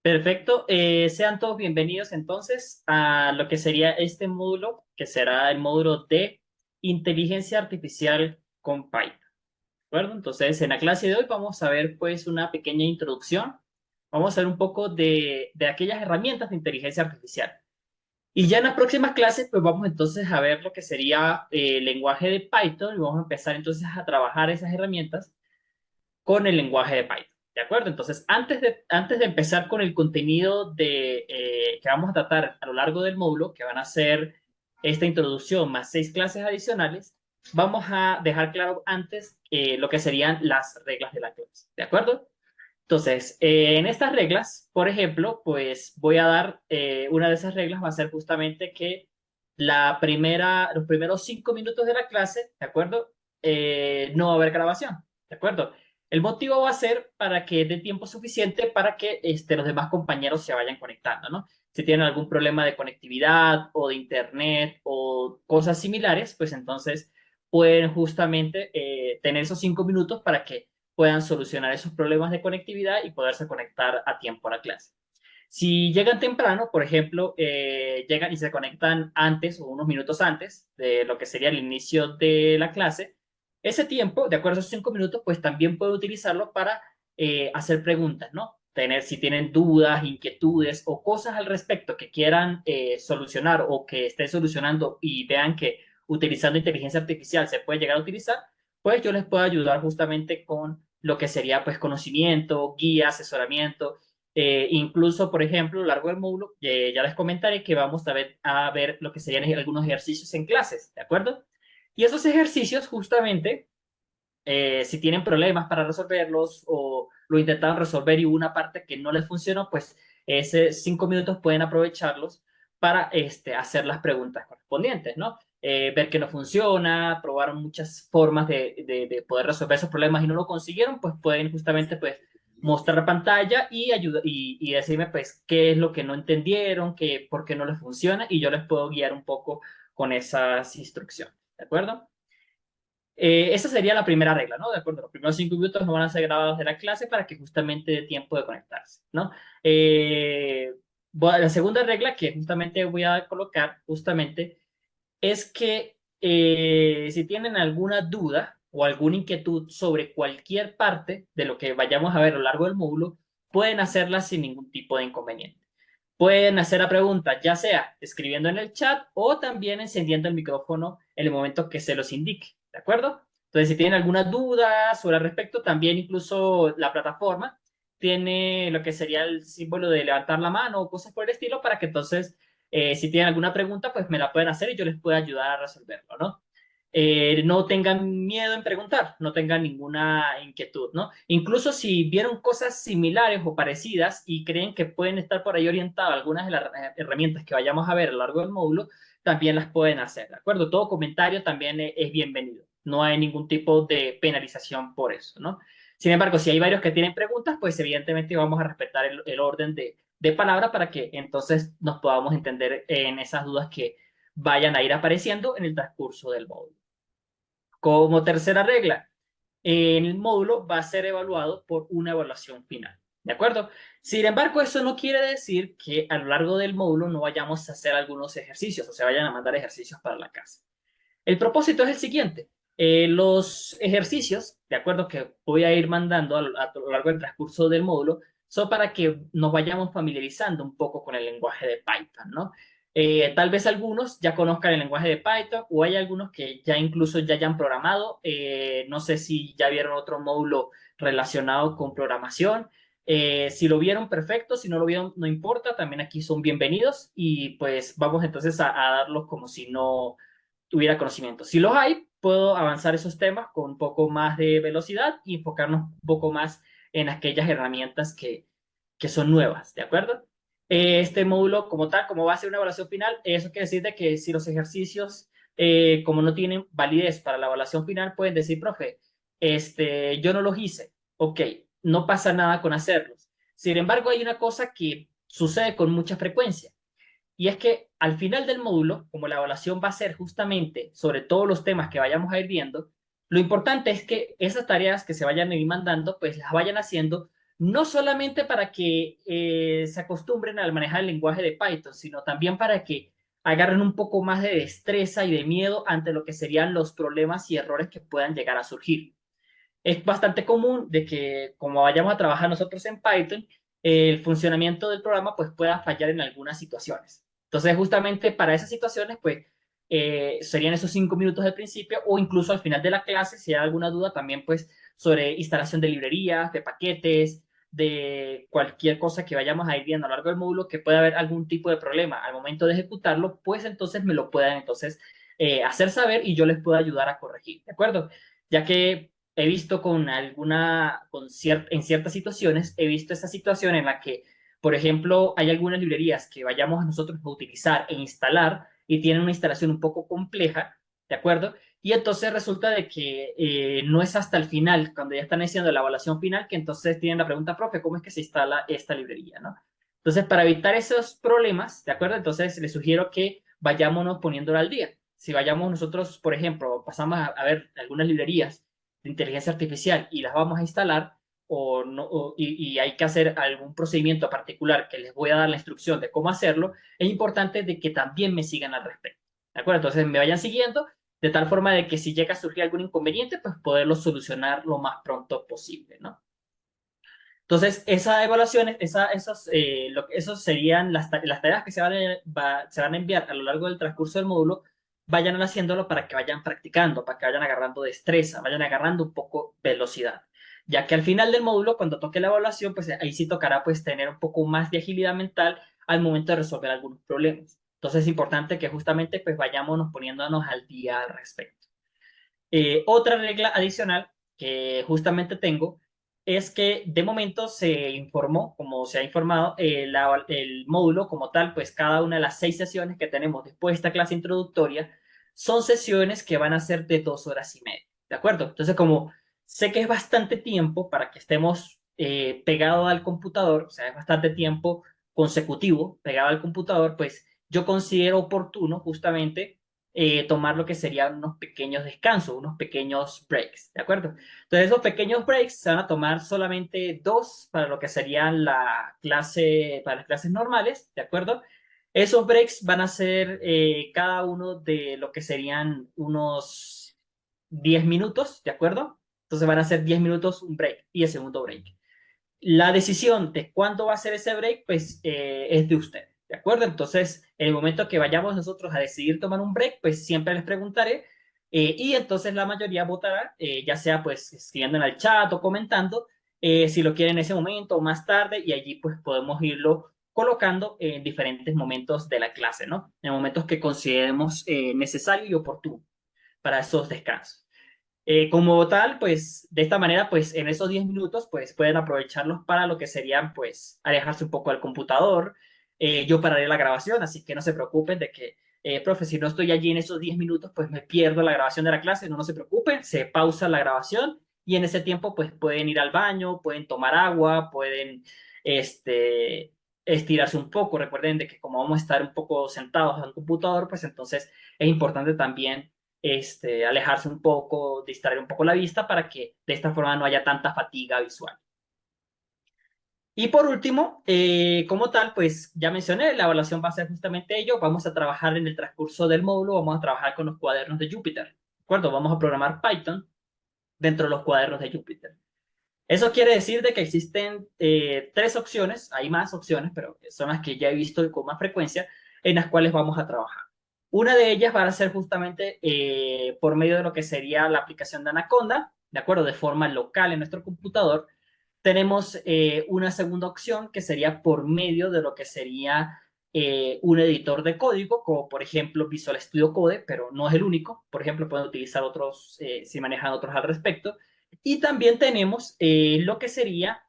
Perfecto. Sean todos bienvenidos entonces a lo que sería este módulo, que será el módulo de inteligencia artificial con Python. ¿De acuerdo? Entonces, en la clase de hoy vamos a ver pues una pequeña introducción. Vamos a ver un poco de aquellas herramientas de inteligencia artificial. Y ya en las próximas clases pues vamos entonces a ver lo que sería el lenguaje de Python y vamos a empezar entonces a trabajar esas herramientas con el lenguaje de Python. ¿De acuerdo? Entonces, antes de empezar con el contenido que vamos a tratar a lo largo del módulo, que van a ser esta introducción más 6 clases adicionales, vamos a dejar claro antes lo que serían las reglas de la clase. ¿De acuerdo? Entonces, en estas reglas, por ejemplo, pues voy a dar, una de esas reglas va a ser justamente que los primeros 5 minutos de la clase, ¿de acuerdo? No va a haber grabación, ¿de acuerdo? El motivo va a ser para que dé tiempo suficiente para que los demás compañeros se vayan conectando, ¿no? Si tienen algún problema de conectividad o de internet o cosas similares, pues entonces pueden justamente tener esos 5 minutos para que puedan solucionar esos problemas de conectividad y poderse conectar a tiempo a la clase. Si llegan temprano, por ejemplo, llegan y se conectan antes o unos minutos antes de lo que sería el inicio de la clase, ese tiempo, de acuerdo a esos 5 minutos, pues también puede utilizarlo para hacer preguntas, ¿no? Si tienen dudas, inquietudes o cosas al respecto que quieran solucionar o que estén solucionando y vean que utilizando inteligencia artificial se puede llegar a utilizar, pues yo les puedo ayudar justamente con lo que sería pues conocimiento, guía, asesoramiento. Incluso, por ejemplo, a lo largo del módulo, ya les comentaré que vamos a ver lo que serían algunos ejercicios en clases, ¿de acuerdo? Y esos ejercicios, justamente, si tienen problemas para resolverlos o lo intentaron resolver y hubo una parte que no les funcionó, pues esos 5 minutos pueden aprovecharlos para hacer las preguntas correspondientes, ¿no? Ver que no funciona, probaron muchas formas de poder resolver esos problemas y no lo consiguieron, pues pueden justamente pues mostrar la pantalla y decirme pues qué es lo que no entendieron, por qué no les funciona y yo les puedo guiar un poco con esas instrucciones, ¿de acuerdo? Esa sería la primera regla, ¿no? De acuerdo, los primeros 5 minutos no van a ser grabados de la clase para que justamente dé tiempo de conectarse, ¿no? La segunda regla que justamente voy a colocar, justamente, es que si tienen alguna duda o alguna inquietud sobre cualquier parte de lo que vayamos a ver a lo largo del módulo, pueden hacerla sin ningún tipo de inconveniente. Pueden hacer la pregunta, ya sea escribiendo en el chat o también encendiendo el micrófono en el momento que se los indique, ¿de acuerdo? Entonces, si tienen alguna duda sobre el respecto, también incluso la plataforma tiene lo que sería el símbolo de levantar la mano o cosas por el estilo para que entonces, si tienen alguna pregunta, pues me la pueden hacer y yo les puedo ayudar a resolverlo, ¿no? No tengan miedo en preguntar, no tengan ninguna inquietud, ¿no? Incluso si vieron cosas similares o parecidas y creen que pueden estar por ahí orientadas algunas de las herramientas que vayamos a ver a lo largo del módulo, también las pueden hacer, ¿de acuerdo? Todo comentario también es bienvenido. No hay ningún tipo de penalización por eso, ¿no? Sin embargo, si hay varios que tienen preguntas, pues evidentemente vamos a respetar el orden de palabra para que entonces nos podamos entender en esas dudas que vayan a ir apareciendo en el transcurso del módulo. Como tercera regla, en el módulo va a ser evaluado por una evaluación final. ¿De acuerdo? Sin embargo, eso no quiere decir que a lo largo del módulo no vayamos a hacer algunos ejercicios o se vayan a mandar ejercicios para la casa. El propósito es el siguiente. Los ejercicios, de acuerdo, que voy a ir mandando a lo largo del transcurso del módulo, son para que nos vayamos familiarizando un poco con el lenguaje de Python, ¿no? Tal vez algunos ya conozcan el lenguaje de Python o hay algunos que ya incluso ya hayan programado. No sé si ya vieron otro módulo relacionado con programación. Si lo vieron, perfecto. Si no lo vieron, no importa. También aquí son bienvenidos y pues vamos entonces a darlos como si no tuviera conocimiento. Si los hay, puedo avanzar esos temas con un poco más de velocidad y enfocarnos un poco más en aquellas herramientas que son nuevas, ¿de acuerdo? Este módulo como tal, como va a ser una evaluación final, eso quiere decir de que si los ejercicios, como no tienen validez para la evaluación final, pueden decir, profe, yo no los hice, ok, no pasa nada con hacerlos. Sin embargo, hay una cosa que sucede con mucha frecuencia y es que al final del módulo, como la evaluación va a ser justamente sobre todos los temas que vayamos a ir viendo, lo importante es que esas tareas que se vayan a ir mandando, pues las vayan haciendo no solamente para que se acostumbren al manejar el lenguaje de Python, sino también para que agarren un poco más de destreza y de miedo ante lo que serían los problemas y errores que puedan llegar a surgir. Es bastante común de que como vayamos a trabajar nosotros en Python, el funcionamiento del programa pues pueda fallar en algunas situaciones. Entonces, justamente para esas situaciones, pues serían esos 5 minutos del principio o incluso al final de la clase, si hay alguna duda, también pues sobre instalación de librerías, de paquetes, de cualquier cosa que vayamos a ir viendo a lo largo del módulo que pueda haber algún tipo de problema al momento de ejecutarlo, pues entonces me lo puedan entonces hacer saber y yo les puedo ayudar a corregir, ¿de acuerdo? Ya que he visto en ciertas situaciones, he visto esa situación en la que, por ejemplo, hay algunas librerías que vayamos nosotros a utilizar e instalar y tienen una instalación un poco compleja, ¿de acuerdo? Y entonces resulta de que no es hasta el final, cuando ya están haciendo la evaluación final, que entonces tienen la pregunta, profe, ¿cómo es que se instala esta librería, no? Entonces, para evitar esos problemas, ¿de acuerdo? Entonces, les sugiero que vayámonos poniéndolo al día. Si vayamos nosotros, por ejemplo, pasamos a ver algunas librerías de inteligencia artificial y las vamos a instalar o no, y hay que hacer algún procedimiento particular que les voy a dar la instrucción de cómo hacerlo, es importante de que también me sigan al respecto. ¿De acuerdo? Entonces me vayan siguiendo de tal forma de que si llega a surgir algún inconveniente, pues poderlo solucionar lo más pronto posible, ¿no? Entonces, esas evaluaciones, esos serían las tareas que se van a enviar a lo largo del transcurso del módulo, vayan haciéndolo para que vayan practicando, para que vayan agarrando destreza, vayan agarrando un poco velocidad. Ya que al final del módulo, cuando toque la evaluación, pues ahí sí tocará pues tener un poco más de agilidad mental al momento de resolver algunos problemas. Entonces es importante que justamente pues vayámonos poniéndonos al día al respecto. Otra regla adicional que justamente tengo es que de momento se informó, como se ha informado, el módulo como tal, pues cada una de las 6 sesiones que tenemos después de esta clase introductoria son sesiones que van a ser de 2 horas y media, ¿de acuerdo? Entonces, como sé que es bastante tiempo para que estemos pegados al computador, o sea, es bastante tiempo consecutivo pegado al computador, pues yo considero oportuno justamente tomar lo que serían unos pequeños descansos, unos pequeños breaks, ¿de acuerdo? Entonces, esos pequeños breaks se van a tomar solamente dos para lo que serían para las clases normales, ¿de acuerdo? Esos breaks van a ser cada uno de lo que serían unos 10 minutos, ¿de acuerdo? Entonces van a ser 10 minutos un break y el segundo break. La decisión de cuándo va a ser ese break, pues es de usted, ¿de acuerdo? Entonces, en el momento que vayamos nosotros a decidir tomar un break, pues siempre les preguntaré y entonces la mayoría votará, ya sea pues escribiendo en el chat o comentando, si lo quieren en ese momento o más tarde y allí pues podemos irlo colocando en diferentes momentos de la clase, ¿no? En momentos que consideremos necesario y oportuno para esos descansos. Como tal, pues de esta manera, pues en esos 10 minutos, pues pueden aprovecharlos para lo que serían, pues, alejarse un poco del computador. Yo pararé la grabación, así que no se preocupen de que, profe, si no estoy allí en esos 10 minutos, pues me pierdo la grabación de la clase. No, no se preocupen, se pausa la grabación y en ese tiempo, pues pueden ir al baño, pueden tomar agua, pueden, este, estirarse un poco. Recuerden de que como vamos a estar un poco sentados en el computador, pues entonces es importante también alejarse un poco, distraer un poco la vista para que de esta forma no haya tanta fatiga visual. Y por último, como tal, pues ya mencioné, la evaluación va a ser justamente ello. Vamos a trabajar en el transcurso del módulo, vamos a trabajar con los cuadernos de Jupyter. ¿De acuerdo? Vamos a programar Python dentro de los cuadernos de Jupyter. Eso quiere decir de que existen 3 opciones, hay más opciones, pero son las que ya he visto con más frecuencia, en las cuales vamos a trabajar. Una de ellas va a ser justamente por medio de lo que sería la aplicación de Anaconda, ¿de acuerdo? De forma local en nuestro computador. Tenemos una segunda opción que sería por medio de lo que sería un editor de código, como por ejemplo Visual Studio Code, pero no es el único. Por ejemplo, pueden utilizar otros si manejan otros al respecto. Y también tenemos lo que sería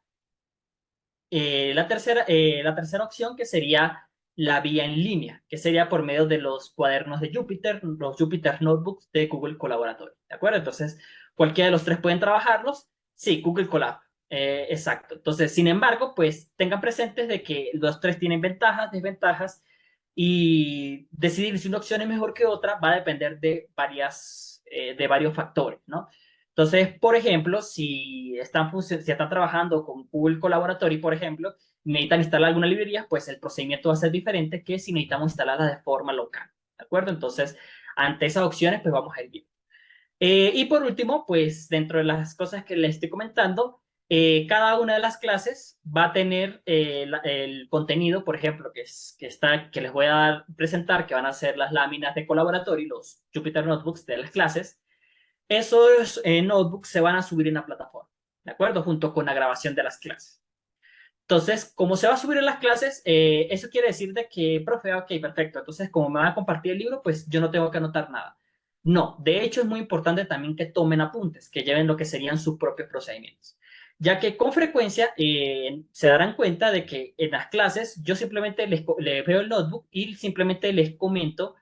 la tercera opción, que sería la vía en línea, que sería por medio de los cuadernos de Jupyter, los Jupyter Notebooks de Google Colaboratory. ¿De acuerdo? Entonces, cualquiera de los tres pueden trabajarlos. Sí, Google Colab. Exacto. Entonces, sin embargo, pues tengan presentes de que los tres tienen ventajas, desventajas, y decidir si una opción es mejor que otra va a depender de varios factores, ¿no? Entonces, por ejemplo, si están trabajando con Google Colaboratory, por ejemplo, necesitan instalar alguna librería, pues el procedimiento va a ser diferente que si necesitamos instalarla de forma local, ¿de acuerdo? Entonces, ante esas opciones, pues vamos a ir bien. Y por último, pues dentro de las cosas que les estoy comentando, cada una de las clases va a tener el contenido, por ejemplo, que les voy a presentar, que van a ser las láminas de Colaboratory, los Jupyter Notebooks de las clases. Esos notebooks se van a subir en la plataforma, ¿de acuerdo? Junto con la grabación de las clases. Entonces, como se va a subir en las clases, eso quiere decir de que, profe, ok, perfecto. Entonces, como me van a compartir el libro, pues yo no tengo que anotar nada. No, de hecho es muy importante también que tomen apuntes, que lleven lo que serían sus propios procedimientos, ya que con frecuencia se darán cuenta de que en las clases yo simplemente les veo el notebook y simplemente les comento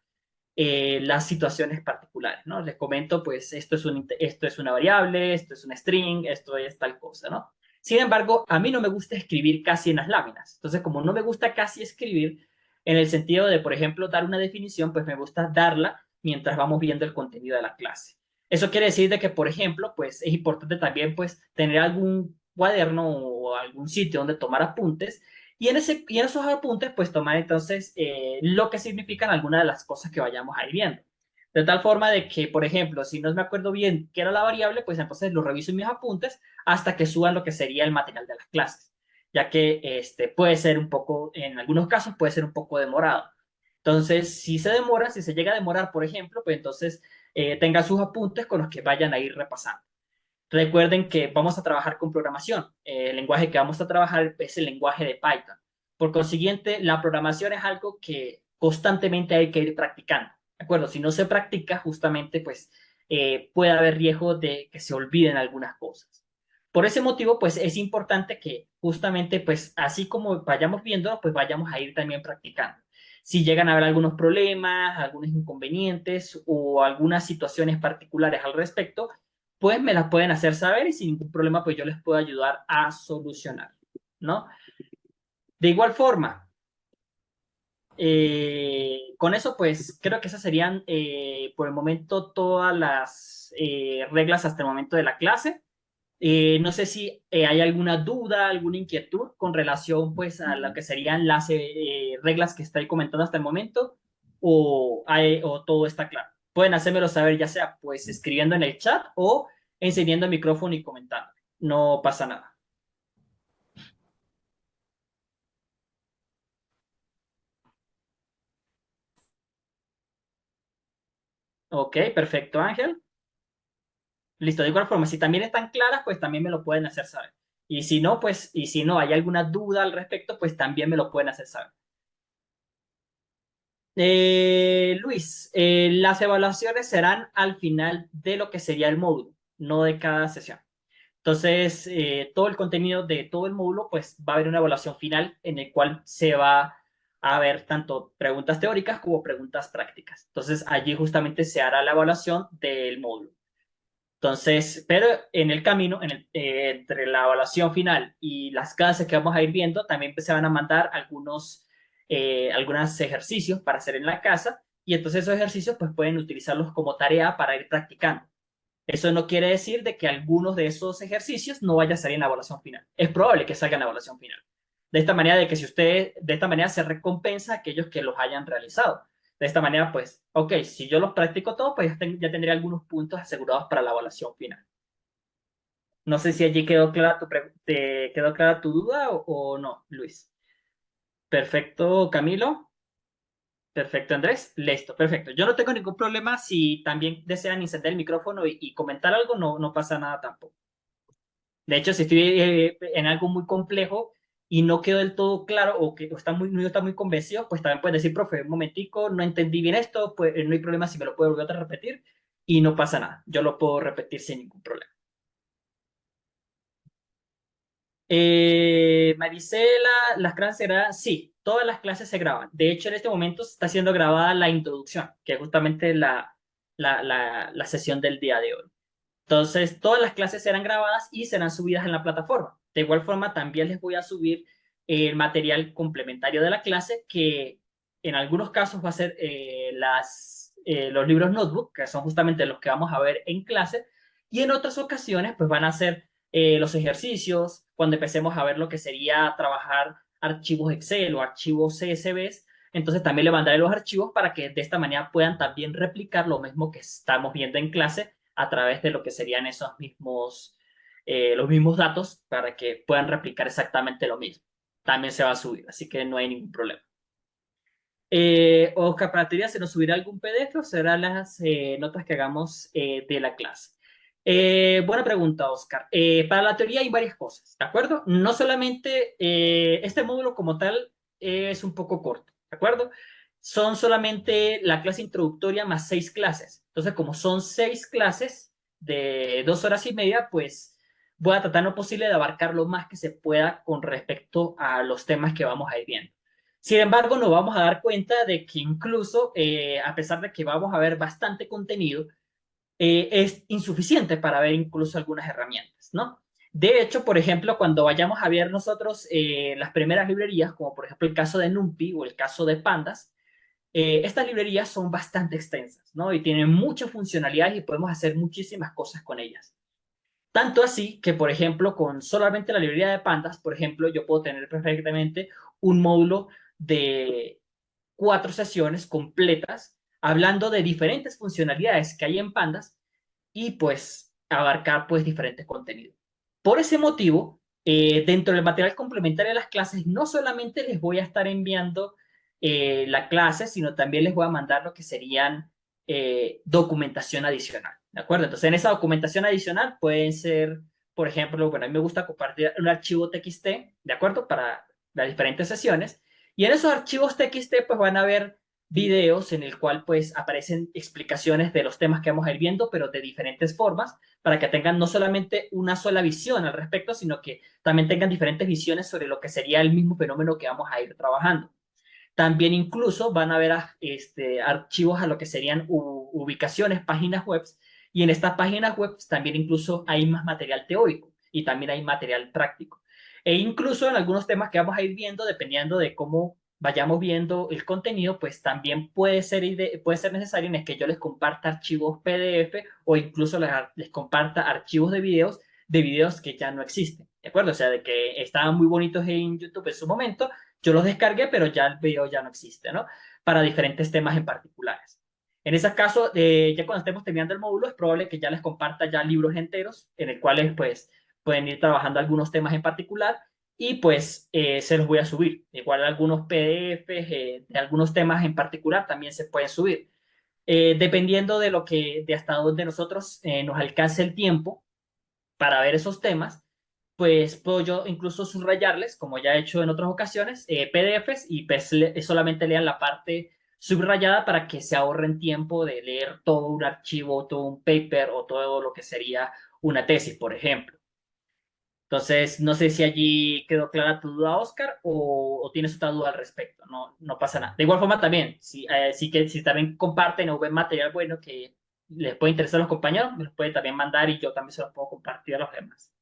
las situaciones particulares, ¿no? Les comento, pues, esto es una variable, esto es una string, esto es tal cosa, ¿no? Sin embargo, a mí no me gusta escribir casi en las láminas. Entonces, como no me gusta casi escribir, en el sentido de, por ejemplo, dar una definición, pues me gusta darla mientras vamos viendo el contenido de la clase. Eso quiere decir de que, por ejemplo, pues es importante también, pues, tener algún cuaderno o algún sitio donde tomar apuntes y en esos apuntes, pues tomar entonces lo que significan algunas de las cosas que vayamos a ir viendo. De tal forma de que, por ejemplo, si no me acuerdo bien qué era la variable, pues entonces lo reviso en mis apuntes hasta que suban lo que sería el material de las clases, ya que puede ser un poco, en algunos casos puede ser un poco demorado. Entonces, si se demora, si se llega a demorar, por ejemplo, pues entonces tenga sus apuntes con los que vayan a ir repasando. Recuerden que vamos a trabajar con programación. El lenguaje que vamos a trabajar es el lenguaje de Python. Por consiguiente, la programación es algo que constantemente hay que ir practicando. ¿De acuerdo? Si no se practica, justamente, pues puede haber riesgo de que se olviden algunas cosas. Por ese motivo, pues es importante que justamente, pues así como vayamos viendo, pues vayamos a ir también practicando. Si llegan a haber algunos problemas, algunos inconvenientes o algunas situaciones particulares al respecto, pues me las pueden hacer saber y sin ningún problema, pues yo les puedo ayudar a solucionar, ¿no? De igual forma, con eso, pues creo que esas serían por el momento todas las reglas hasta el momento de la clase. No sé si hay alguna duda, alguna inquietud con relación pues a lo que serían las reglas que estoy comentando hasta el momento o todo está claro. Pueden hacérmelo saber ya sea pues escribiendo en el chat o encendiendo el micrófono y comentando. No pasa nada. Ok, perfecto, Ángel. Listo, de igual forma, si también están claras, pues también me lo pueden hacer saber. Y si no, pues, y si no hay alguna duda al respecto, pues también me lo pueden hacer saber. Luis, las evaluaciones serán al final de lo que sería el módulo, no de cada sesión. Entonces, todo el contenido de todo el módulo, pues va a haber una evaluación final en el cual se va a ver tanto preguntas teóricas como preguntas prácticas. Entonces, allí justamente se hará la evaluación del módulo. Entonces, pero en el camino, entre la evaluación final y las clases que vamos a ir viendo, también se van a mandar algunos ejercicios para hacer en la casa y entonces esos ejercicios pues pueden utilizarlos como tarea para ir practicando. Eso no quiere decir de que algunos de esos ejercicios no vayan a salir en la evaluación final. Es probable que salgan en la evaluación final. De esta manera, de esta manera se recompensa a aquellos que los hayan realizado. De esta manera, pues, ok, si yo los practico todos, pues ya tendré algunos puntos asegurados para la evaluación final. No sé si allí quedó clara te quedó clara tu duda o no, Luis. Perfecto, Camilo. Perfecto, Andrés. Listo, perfecto. Yo no tengo ningún problema si también desean encender el micrófono y comentar algo, no pasa nada tampoco. De hecho, si estoy en algo muy complejo y no quedó del todo claro o que no está muy convencido, pues también puedes decir, profe, un momentico, no entendí bien esto, pues no hay problema si me lo puedo volver a repetir y no pasa nada. Yo lo puedo repetir sin ningún problema. Marisela, las clases se graban, sí, todas las clases se graban. De hecho, en este momento se está siendo grabada la introducción, que es justamente la sesión del día de hoy. Entonces, todas las clases serán grabadas y serán subidas en la plataforma. De igual forma, también les voy a subir el material complementario de la clase, que en algunos casos va a ser los libros notebook, que son justamente los que vamos a ver en clase, y en otras ocasiones pues van a ser los ejercicios, cuando empecemos a ver lo que sería trabajar archivos Excel o archivos CSV. Entonces también le mandaré los archivos para que de esta manera puedan también replicar lo mismo que estamos viendo en clase a través de lo que serían los mismos datos para que puedan replicar exactamente lo mismo. También se va a subir, así que no hay ningún problema. Oscar, para teoría, ¿se nos subirá algún PDF o serán las notas que hagamos de la clase? Buena pregunta, Oscar. Para la teoría hay varias cosas, ¿de acuerdo? No solamente este módulo como tal es un poco corto, ¿de acuerdo? Son solamente la clase introductoria más 6 clases. Entonces, como son 6 clases de 2 horas y media, pues voy a tratar lo posible de abarcar lo más que se pueda con respecto a los temas que vamos a ir viendo. Sin embargo, nos vamos a dar cuenta de que incluso, a pesar de que vamos a ver bastante contenido, es insuficiente para ver incluso algunas herramientas, ¿no? De hecho, por ejemplo, cuando vayamos a ver nosotros las primeras librerías, como por ejemplo el caso de NumPy o el caso de Pandas, estas librerías son bastante extensas, ¿no? Y tienen muchas funcionalidades y podemos hacer muchísimas cosas con ellas. Tanto así que, por ejemplo, con solamente la librería de Pandas, por ejemplo, yo puedo tener perfectamente un módulo de 4 sesiones completas hablando de diferentes funcionalidades que hay en Pandas y pues abarcar pues diferentes contenidos. Por ese motivo, dentro del material complementario de las clases, no solamente les voy a estar enviando la clase, sino también les voy a mandar lo que serían documentación adicional, ¿de acuerdo? Entonces, en esa documentación adicional pueden ser, por ejemplo, bueno, a mí me gusta compartir un archivo TXT, ¿de acuerdo? Para las diferentes sesiones. Y en esos archivos TXT, pues van a ver videos en el cual pues aparecen explicaciones de los temas que vamos a ir viendo, pero de diferentes formas, para que tengan no solamente una sola visión al respecto, sino que también tengan diferentes visiones sobre lo que sería el mismo fenómeno que vamos a ir trabajando. También incluso van a ver archivos a lo que serían ubicaciones, páginas web, y en estas páginas web también incluso hay más material teórico y también hay material práctico. E incluso en algunos temas que vamos a ir viendo, dependiendo de cómo vayamos viendo el contenido, pues también puede ser necesario en el que yo les comparta archivos PDF o incluso les comparta archivos de videos que ya no existen. ¿De acuerdo? O sea, de que estaban muy bonitos en YouTube en su momento, yo los descargué, pero ya el video ya no existe, ¿no? Para diferentes temas en particulares. En ese caso, ya cuando estemos terminando el módulo, es probable que ya les comparta ya libros enteros en el cuales pues pueden ir trabajando algunos temas en particular y pues se los voy a subir. Igual algunos PDFs de algunos temas en particular también se pueden subir. Dependiendo de hasta donde nosotros nos alcance el tiempo para ver esos temas, pues puedo yo incluso subrayarles, como ya he hecho en otras ocasiones, PDFs y pues solamente lean la parte subrayada para que se ahorren tiempo de leer todo un archivo, todo un paper o todo lo que sería una tesis, por ejemplo. Entonces, no sé si allí quedó clara tu duda, Oscar, o tienes otra duda al respecto. No, no pasa nada. De igual forma, también, si también comparten o ven material bueno que les puede interesar a los compañeros, me los puede también mandar y yo también se los puedo compartir a los demás.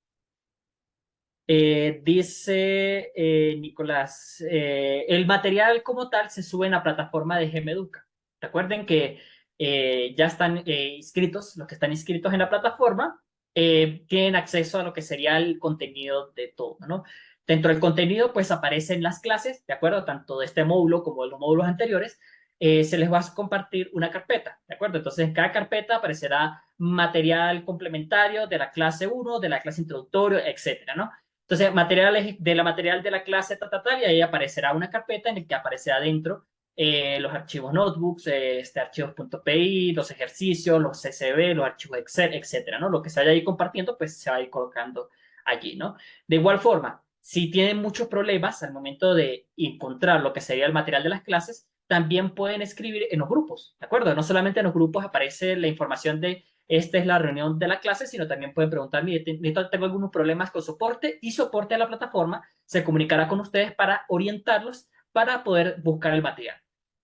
Dice Nicolás, el material como tal se sube en la plataforma de Gemeduca. Recuerden que ya están inscritos, los que están inscritos en la plataforma tienen acceso a lo que sería el contenido de todo, ¿no? Dentro del contenido, pues aparecen las clases, ¿de acuerdo? Tanto de este módulo como de los módulos anteriores, se les va a compartir una carpeta, ¿de acuerdo? Entonces, en cada carpeta aparecerá material complementario de la clase 1, de la clase introductoria, etcétera, ¿no? Entonces, materiales de la material de la clase tal, y ahí aparecerá una carpeta en la que aparecerá adentro los archivos notebooks, archivos.py, los ejercicios, los CSV, los archivos Excel, etcétera, ¿no? Lo que se vaya ahí compartiendo, pues se va a ir colocando allí, ¿no? De igual forma, si tienen muchos problemas al momento de encontrar lo que sería el material de las clases, también pueden escribir en los grupos, ¿de acuerdo? No solamente en los grupos aparece la información de esta es la reunión de la clase, sino también pueden preguntar, mire, tengo algunos problemas con soporte y soporte a la plataforma se comunicará con ustedes para orientarlos para poder buscar el material.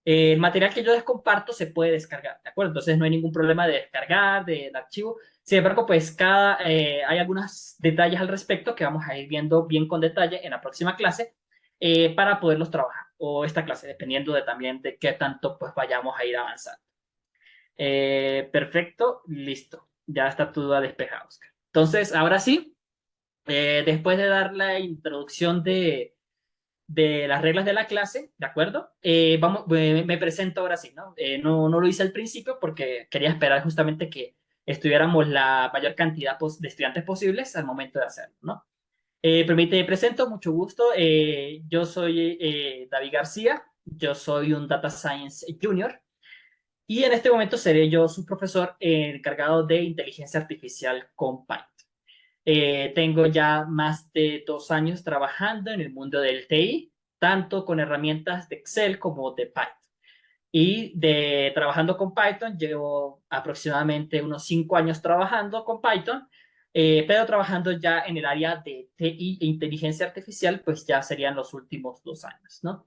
El material que yo les comparto se puede descargar, ¿de acuerdo? Entonces no hay ningún problema de descargar del archivo. Sin embargo, pues hay algunos detalles al respecto que vamos a ir viendo bien con detalle en la próxima clase para poderlos trabajar, o esta clase, dependiendo también de qué tanto pues vayamos a ir avanzando. Perfecto, listo. Ya está tu duda despejada, Oscar. Entonces, ahora sí, después de dar la introducción de las reglas de la clase, ¿de acuerdo? Me presento ahora sí, ¿no? No lo hice al principio porque quería esperar justamente que estuviéramos la mayor cantidad de estudiantes posibles al momento de hacerlo, ¿no? Me presento, mucho gusto. Yo soy David García, yo soy un Data Science Junior y en este momento seré yo su profesor encargado de inteligencia artificial con Python. Tengo ya más de 2 años trabajando en el mundo del TI, tanto con herramientas de Excel como de Python. Y trabajando con Python, llevo aproximadamente unos 5 años trabajando con Python, pero trabajando ya en el área de TI e inteligencia artificial, pues ya serían los últimos 2 años, ¿no?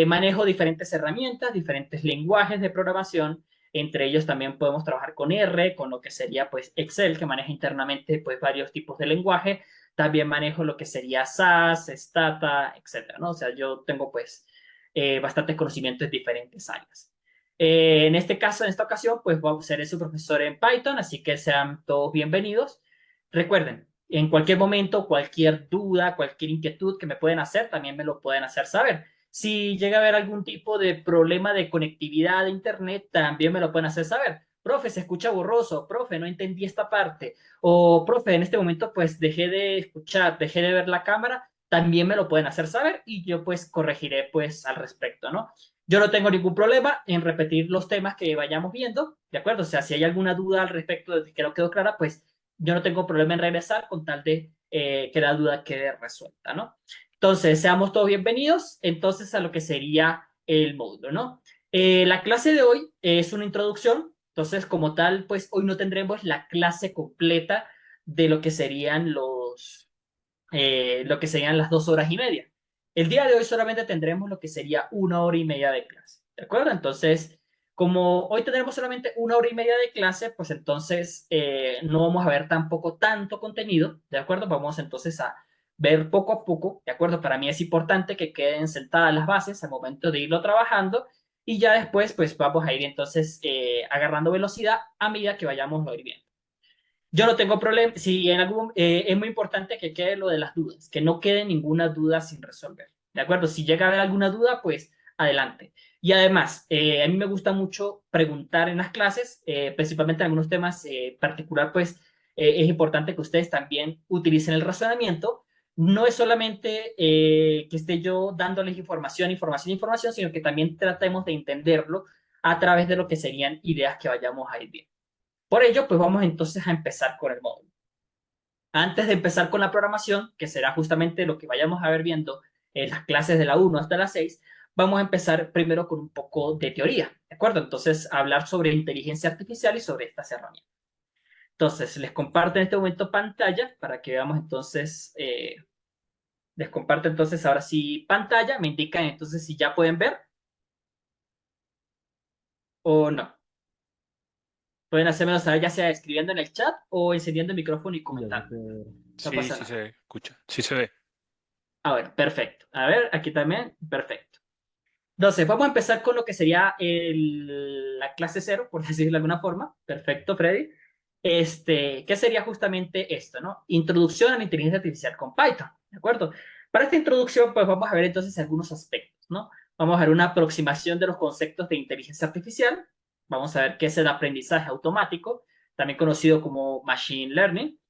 Manejo diferentes herramientas, diferentes lenguajes de programación. Entre ellos también podemos trabajar con R, con lo que sería pues Excel, que maneja internamente pues varios tipos de lenguaje. También manejo lo que sería SAS, Stata, etcétera, ¿no? O sea, yo tengo pues bastantes conocimientos en diferentes áreas. En este caso, en esta ocasión, pues seré su profesor en Python, así que sean todos bienvenidos. Recuerden, en cualquier momento, cualquier duda, cualquier inquietud que me pueden hacer, también me lo pueden hacer saber. Si llega a haber algún tipo de problema de conectividad de internet, también me lo pueden hacer saber. Profe, se escucha borroso. Profe, no entendí esta parte. O, profe, en este momento pues dejé de escuchar, dejé de ver la cámara. También me lo pueden hacer saber y yo pues corregiré pues al respecto, ¿no? Yo no tengo ningún problema en repetir los temas que vayamos viendo, ¿de acuerdo? O sea, si hay alguna duda al respecto de que no quedó clara, pues yo no tengo problema en regresar con tal de que la duda quede resuelta, ¿no? Entonces, seamos todos bienvenidos entonces a lo que sería el módulo, ¿no? La clase de hoy es una introducción, entonces como tal, pues hoy no tendremos la clase completa de lo que serían las 2 horas y media. El día de hoy solamente tendremos lo que sería 1 hora y media de clase, ¿de acuerdo? Entonces, como hoy tendremos solamente 1 hora y media de clase, pues entonces no vamos a ver tampoco tanto contenido, ¿de acuerdo? Vamos entonces a ver poco a poco, ¿de acuerdo? Para mí es importante que queden sentadas las bases al momento de irlo trabajando y ya después pues vamos a ir entonces agarrando velocidad a medida que vayamos a ir viendo. Yo no tengo problema, si en algún, es muy importante que quede lo de las dudas, que no quede ninguna duda sin resolver, ¿de acuerdo? Si llega a haber alguna duda, pues adelante. Y además, a mí me gusta mucho preguntar en las clases, principalmente en algunos temas particular, pues es importante que ustedes también utilicen el razonamiento. No es solamente que esté yo dándoles información, información, información, sino que también tratemos de entenderlo a través de lo que serían ideas que vayamos a ir viendo. Por ello, pues vamos entonces a empezar con el módulo. Antes de empezar con la programación, que será justamente lo que vayamos a ver viendo en las clases de la 1 hasta la 6, vamos a empezar primero con un poco de teoría, ¿de acuerdo? Entonces, hablar sobre inteligencia artificial y sobre estas herramientas. Entonces, les comparto en este momento pantalla para que veamos entonces, les comparto entonces ahora sí pantalla, me indican entonces si ya pueden ver o no. Pueden hacérmelo saber ya sea escribiendo en el chat o encendiendo el micrófono y Y ya se comentando. puede. No Sí, pasa sí nada. se escucha, sí se ve. A ver, perfecto. A ver, aquí también, perfecto. Entonces, vamos a empezar con lo que sería la clase cero, por decirlo de alguna forma. Perfecto, Freddy. ¿Qué sería justamente esto, no? Introducción a la inteligencia artificial con Python, ¿de acuerdo? Para esta introducción, pues vamos a ver entonces algunos aspectos, ¿no? Vamos a ver una aproximación de los conceptos de inteligencia artificial. Vamos a ver qué es el aprendizaje automático, también conocido como machine learning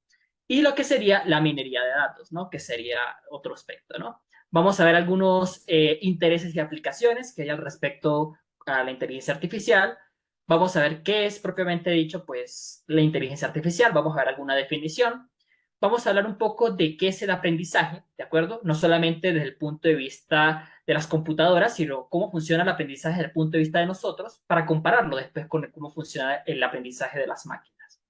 y lo que sería la minería de datos, ¿no? Que sería otro aspecto, ¿no? Vamos a ver algunos intereses y aplicaciones que hay al respecto a la inteligencia artificial. Vamos a ver qué es propiamente dicho, pues, la inteligencia artificial. Vamos a ver alguna definición. Vamos a hablar un poco de qué es el aprendizaje, ¿de acuerdo? No solamente desde el punto de vista de las computadoras, sino cómo funciona el aprendizaje desde el punto de vista de nosotros, para compararlo después con cómo funciona el aprendizaje de las máquinas.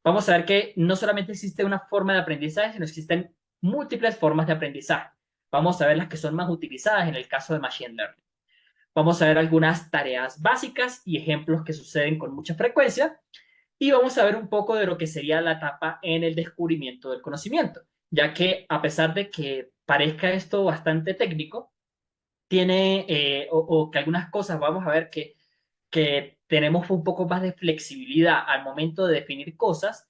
Vamos a ver que no solamente existe una forma de aprendizaje, sino existen múltiples formas de aprendizaje. Vamos a ver las que son más utilizadas en el caso de Machine Learning. Vamos a ver algunas tareas básicas y ejemplos que suceden con mucha frecuencia. Y vamos a ver un poco de lo que sería la etapa en el descubrimiento del conocimiento, ya que a pesar de que parezca esto bastante técnico, tiene, o que algunas cosas vamos a ver que tenemos un poco más de flexibilidad al momento de definir cosas,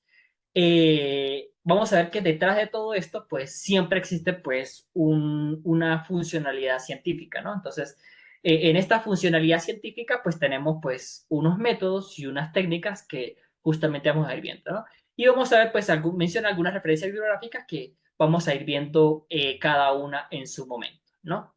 vamos a ver que detrás de todo esto, pues siempre existe pues una funcionalidad científica, ¿no? Entonces, en esta funcionalidad científica, pues tenemos pues unos métodos y unas técnicas que justamente vamos a ir viendo, ¿no? Y vamos a ver, pues, menciona algunas referencias bibliográficas que vamos a ir viendo cada una en su momento, ¿no?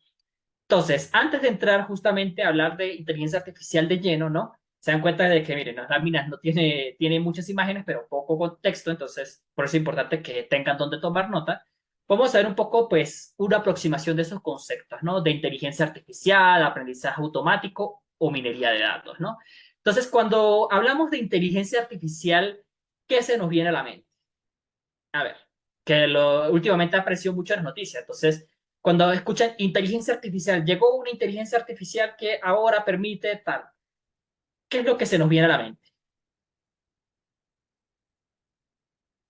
Entonces, antes de entrar justamente a hablar de inteligencia artificial de lleno, ¿no? Se dan cuenta de que, miren, las láminas no tiene muchas imágenes, pero poco contexto, entonces, por eso es importante que tengan donde tomar nota. Vamos a ver un poco, pues, una aproximación de esos conceptos, ¿no? De inteligencia artificial, aprendizaje automático o minería de datos, ¿no? Entonces, cuando hablamos de inteligencia artificial, ¿qué se nos viene a la mente? A ver, que últimamente ha aparecido mucho en las noticias. Entonces, cuando escuchan inteligencia artificial, llegó una inteligencia artificial que ahora permite tal. ¿Qué es lo que se nos viene a la mente?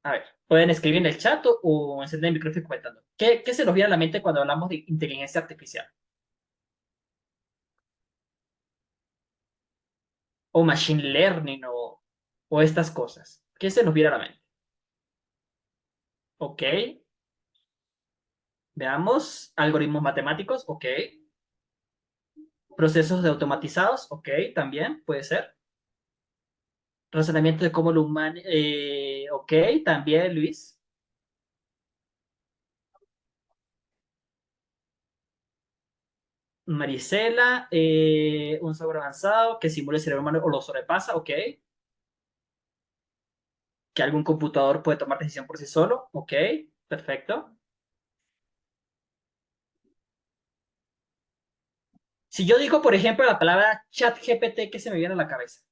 A ver, pueden escribir en el chat o encender el micrófono y comentando. ¿Qué se nos viene a la mente cuando hablamos de inteligencia artificial? O machine learning o estas cosas. ¿Qué se nos viene a la mente? Ok, veamos. Algoritmos matemáticos, ok. Procesos de automatizados, ok, también puede ser. Razonamiento de cómo lo humano. Ok, también, Luis. Marisela, un software avanzado que simule el cerebro humano o lo sobrepasa, ok. Que algún computador puede tomar decisión por sí solo, ok. Perfecto. Si yo digo, por ejemplo, la palabra chat GPT, ¿qué se me viene a la cabeza?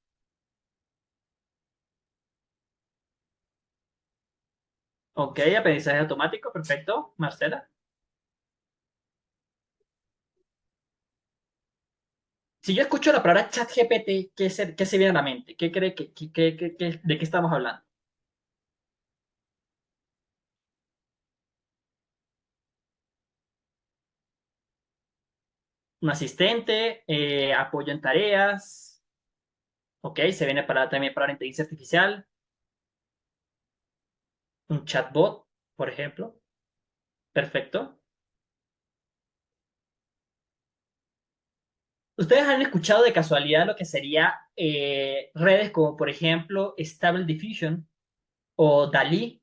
Ok, aprendizaje automático, perfecto. Marcela. Si yo escucho la palabra chat GPT, ¿qué se viene a la mente? ¿Qué cree de qué estamos hablando? Un asistente, apoyo en tareas. Ok, se viene también para la inteligencia artificial. Un chatbot, por ejemplo. Perfecto. ¿Ustedes han escuchado de casualidad lo que sería redes como, por ejemplo, Stable Diffusion o DALI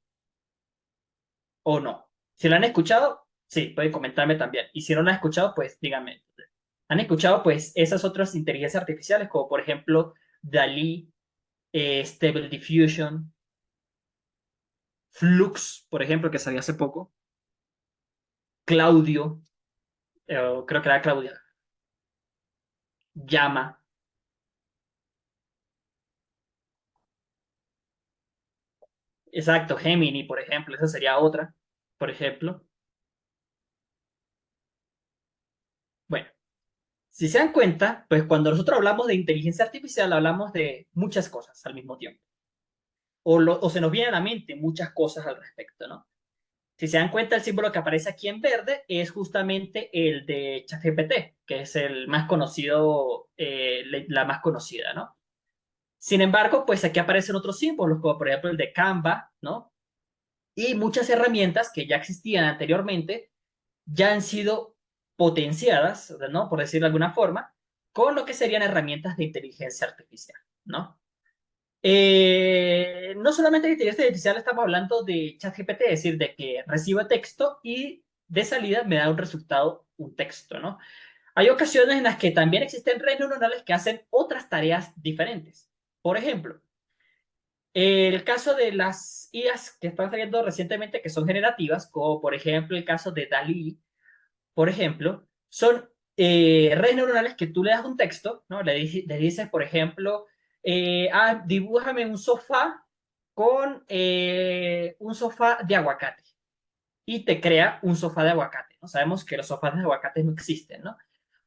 o no? Si lo han escuchado, sí, pueden comentarme también. Y si no lo han escuchado, pues díganme. ¿Han escuchado, pues, esas otras inteligencias artificiales como, por ejemplo, DALI, Stable Diffusion, Flux, por ejemplo, que salió hace poco, Claudio, creo que era Claudia, Llama, exacto, Gemini, por ejemplo, esa sería otra, por ejemplo. Bueno, si se dan cuenta, pues cuando nosotros hablamos de inteligencia artificial, hablamos de muchas cosas al mismo tiempo. O se nos viene a la mente muchas cosas al respecto, ¿no? Si se dan cuenta, el símbolo que aparece aquí en verde es justamente el de ChatGPT, que es el más conocido, la más conocida, ¿no? Sin embargo, pues aquí aparecen otros símbolos, como por ejemplo el de Canva, ¿no? Y muchas herramientas que ya existían anteriormente ya han sido potenciadas, ¿no? Por decirlo de alguna forma, con lo que serían herramientas de inteligencia artificial, ¿no? No solamente de inteligencia artificial, estamos hablando de ChatGPT, es decir, de que recibo texto y de salida me da un resultado, un texto, ¿no? Hay ocasiones en las que también existen redes neuronales que hacen otras tareas diferentes. Por ejemplo, el caso de las IAs que están saliendo recientemente que son generativas, como por ejemplo el caso de DALI, por ejemplo, son redes neuronales que tú le das un texto, ¿no? Le dices, por ejemplo, dibújame un sofá con un sofá de aguacate y te crea un sofá de aguacate, ¿no? Sabemos que los sofás de aguacate no existen, ¿no?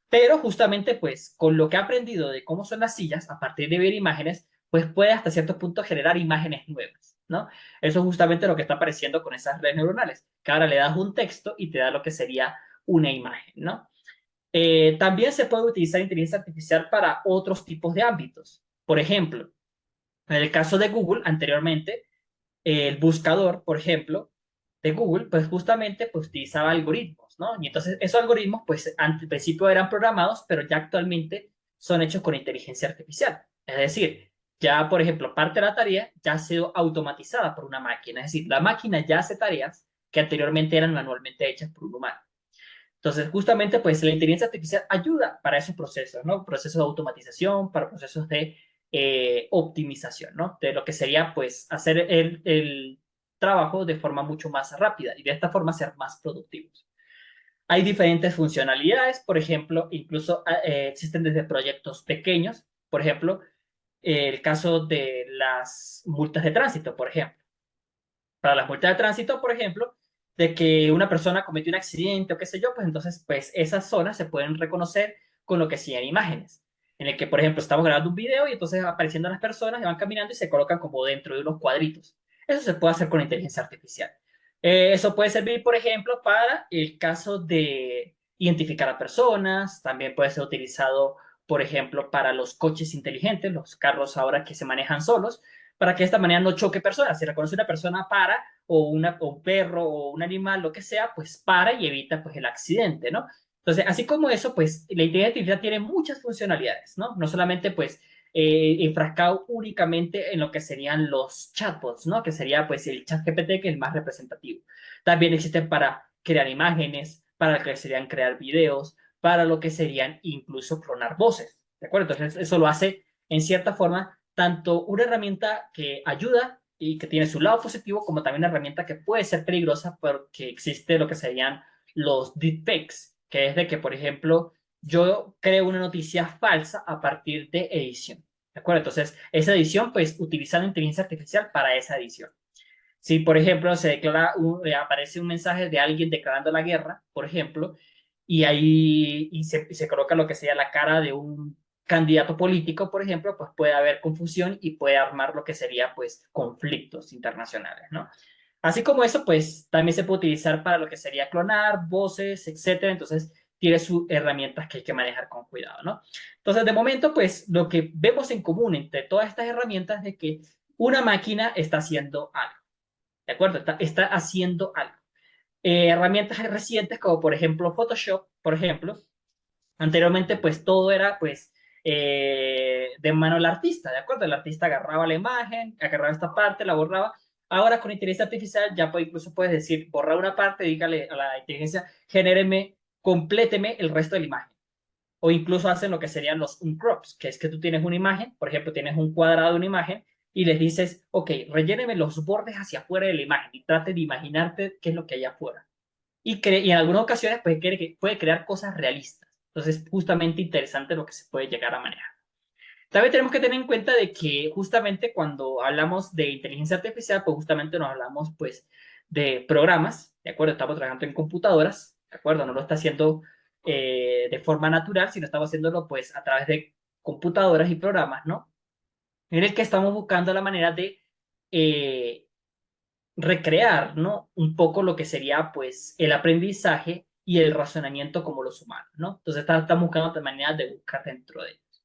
Pero justamente, pues, con lo que ha aprendido de cómo son las sillas, a partir de ver imágenes, pues puede hasta cierto punto generar imágenes nuevas, ¿no? Eso es justamente lo que está apareciendo con esas redes neuronales, que ahora le das un texto y te da lo que sería una imagen, ¿no? También se puede utilizar inteligencia artificial para otros tipos de ámbitos. Por ejemplo, en el caso de Google, anteriormente, el buscador, por ejemplo, de Google, pues justamente pues, utilizaba algoritmos, ¿no? Y entonces esos algoritmos, pues al principio eran programados, pero ya actualmente son hechos con inteligencia artificial. Es decir, ya, por ejemplo, parte de la tarea ya ha sido automatizada por una máquina. Es decir, la máquina ya hace tareas que anteriormente eran manualmente hechas por un humano. Entonces, justamente, pues la inteligencia artificial ayuda para esos procesos, ¿no? Procesos de automatización, para procesos de optimización, ¿no? De lo que sería, pues, hacer el trabajo de forma mucho más rápida y de esta forma ser más productivos. Hay diferentes funcionalidades, por ejemplo, incluso existen desde proyectos pequeños, por ejemplo, el caso de las multas de tránsito, por ejemplo. Para las multas de tránsito, por ejemplo, de que una persona cometió un accidente o qué sé yo, pues entonces, pues esas zonas se pueden reconocer con lo que sean imágenes. En el que, por ejemplo, estamos grabando un video y entonces apareciendo las personas y van caminando y se colocan como dentro de unos cuadritos. Eso se puede hacer con inteligencia artificial. Eso puede servir, por ejemplo, para el caso de identificar a personas. También puede ser utilizado, por ejemplo, para los coches inteligentes, los carros ahora que se manejan solos para que de esta manera no choque personas. Si reconoce una persona para, o un perro, o un animal, lo que sea, pues para y evita pues el accidente, ¿no? Entonces, así como eso, pues la inteligencia artificial tiene muchas funcionalidades, ¿no? No solamente pues enfrascado únicamente en lo que serían los chatbots, ¿no? Que sería pues el chat GPT, que es el más representativo. También existen para crear imágenes, para lo que serían crear videos, para lo que serían incluso clonar voces, ¿de acuerdo? Entonces, eso lo hace en cierta forma tanto una herramienta que ayuda y que tiene su lado positivo, como también una herramienta que puede ser peligrosa porque existe lo que serían los deepfakes, que es de que, por ejemplo, yo creo una noticia falsa a partir de edición. ¿De acuerdo? Entonces, esa edición, pues, utilizando inteligencia artificial para esa edición. Si, por ejemplo, aparece un mensaje de alguien declarando la guerra, por ejemplo, y ahí se coloca lo que sería la cara de un candidato político, por ejemplo, pues puede haber confusión y puede armar lo que sería, pues, conflictos internacionales, ¿no? Así como eso, pues, también se puede utilizar para lo que sería clonar, voces, etcétera. Entonces, tiene sus herramientas que hay que manejar con cuidado, ¿no? Entonces, de momento, pues, lo que vemos en común entre todas estas herramientas es de que una máquina está haciendo algo. ¿De acuerdo? Está haciendo algo. Herramientas recientes como por ejemplo Photoshop, por ejemplo, anteriormente pues todo era pues de mano del artista, ¿de acuerdo? El artista agarraba la imagen, agarraba esta parte, la borraba. Ahora con inteligencia artificial ya incluso puedes decir, borrar una parte, dígale a la inteligencia, genéreme, compléteme el resto de la imagen. O incluso hacen lo que serían los uncrops, que es que tú tienes una imagen, por ejemplo, tienes un cuadrado de una imagen y les dices, ok, relléneme los bordes hacia afuera de la imagen y trate de imaginarte qué es lo que hay afuera. Y en algunas ocasiones puede crear cosas realistas. Entonces, justamente interesante lo que se puede llegar a manejar. También tenemos que tener en cuenta de que justamente cuando hablamos de inteligencia artificial, pues justamente nos hablamos pues de programas, ¿de acuerdo? Estamos trabajando en computadoras, ¿de acuerdo? No lo está haciendo de forma natural, sino estamos haciéndolo pues a través de computadoras y programas, ¿no? En el que estamos buscando la manera de eh, recrear, ¿no? Un poco lo que sería pues el aprendizaje y el razonamiento como los humanos, ¿no? Entonces estamos buscando otras maneras de buscar dentro de ellos.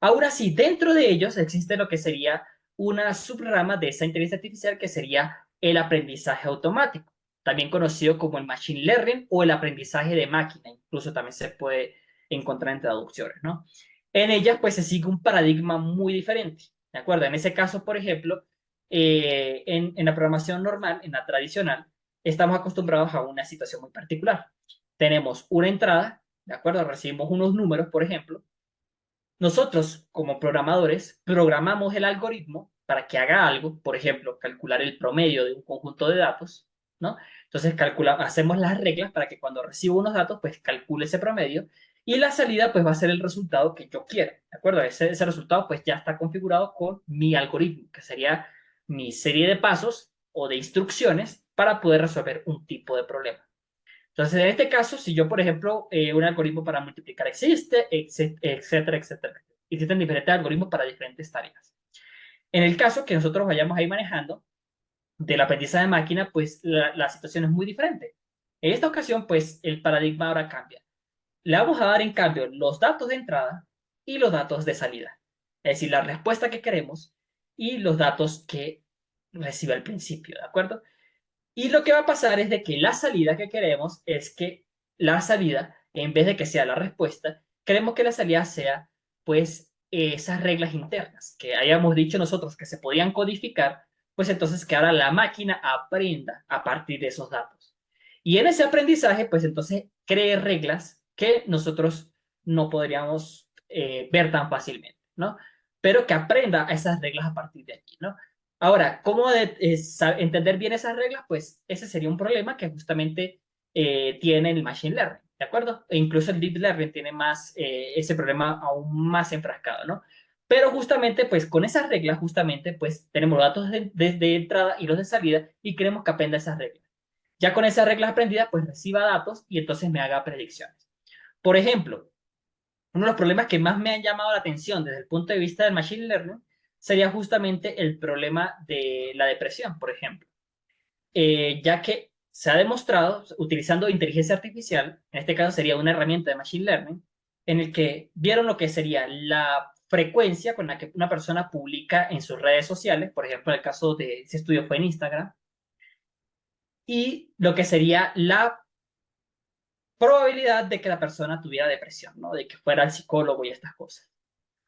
Ahora sí, dentro de ellos existe lo que sería una subrama de esa inteligencia artificial que sería el aprendizaje automático, también conocido como el machine learning o el aprendizaje de máquina, incluso también se puede encontrar en traducciones, ¿no? En ellas pues se sigue un paradigma muy diferente, ¿de acuerdo? En ese caso, por ejemplo, en la programación normal, en la tradicional, estamos acostumbrados a una situación muy particular. Tenemos una entrada, ¿de acuerdo? Recibimos unos números, por ejemplo, nosotros, como programadores, programamos el algoritmo para que haga algo, por ejemplo, calcular el promedio de un conjunto de datos, ¿no? Entonces hacemos las reglas para que cuando reciba unos datos, pues calcule ese promedio y la salida, pues va a ser el resultado que yo quiero, ¿de acuerdo? Ese resultado, pues ya está configurado con mi algoritmo, que sería mi serie de pasos o de instrucciones para poder resolver un tipo de problema. Entonces, en este caso, si yo, por ejemplo, un algoritmo para multiplicar existe, etcétera, etcétera. Existen diferentes algoritmos para diferentes tareas. En el caso que nosotros vayamos ahí manejando del aprendizaje de máquina, pues la situación es muy diferente. En esta ocasión, pues el paradigma ahora cambia. Le vamos a dar, en cambio, los datos de entrada y los datos de salida. es decir, la respuesta que queremos y los datos que recibe al principio, ¿de acuerdo? Y lo que va a pasar es de que la salida que queremos es que la salida, en vez de que sea la respuesta, queremos que la salida sea, pues, esas reglas internas que hayamos dicho nosotros que se podían codificar, pues entonces que ahora la máquina aprenda a partir de esos datos. Y en ese aprendizaje, pues entonces cree reglas que nosotros no podríamos ver tan fácilmente, ¿no? Pero que aprenda a esas reglas a partir de aquí, ¿no? Ahora, ¿cómo entender bien esas reglas? Pues ese sería un problema que justamente tiene el Machine Learning, ¿de acuerdo? E incluso el Deep Learning tiene más ese problema aún más enfrascado, ¿no? Pero justamente, pues con esas reglas, justamente, pues tenemos los datos de entrada y los de salida y queremos que aprenda esas reglas. Ya con esas reglas aprendidas, pues reciba datos y entonces me haga predicciones. Por ejemplo, uno de los problemas que más me han llamado la atención desde el punto de vista del Machine Learning sería justamente el problema de la depresión, por ejemplo. Ya que se ha demostrado, utilizando inteligencia artificial, en este caso sería una herramienta de Machine Learning, en el que vieron lo que sería la frecuencia con la que una persona publica en sus redes sociales, por ejemplo, el caso de ese estudio fue en Instagram, y lo que sería la probabilidad de que la persona tuviera depresión, ¿no? De que fuera al psicólogo y estas cosas.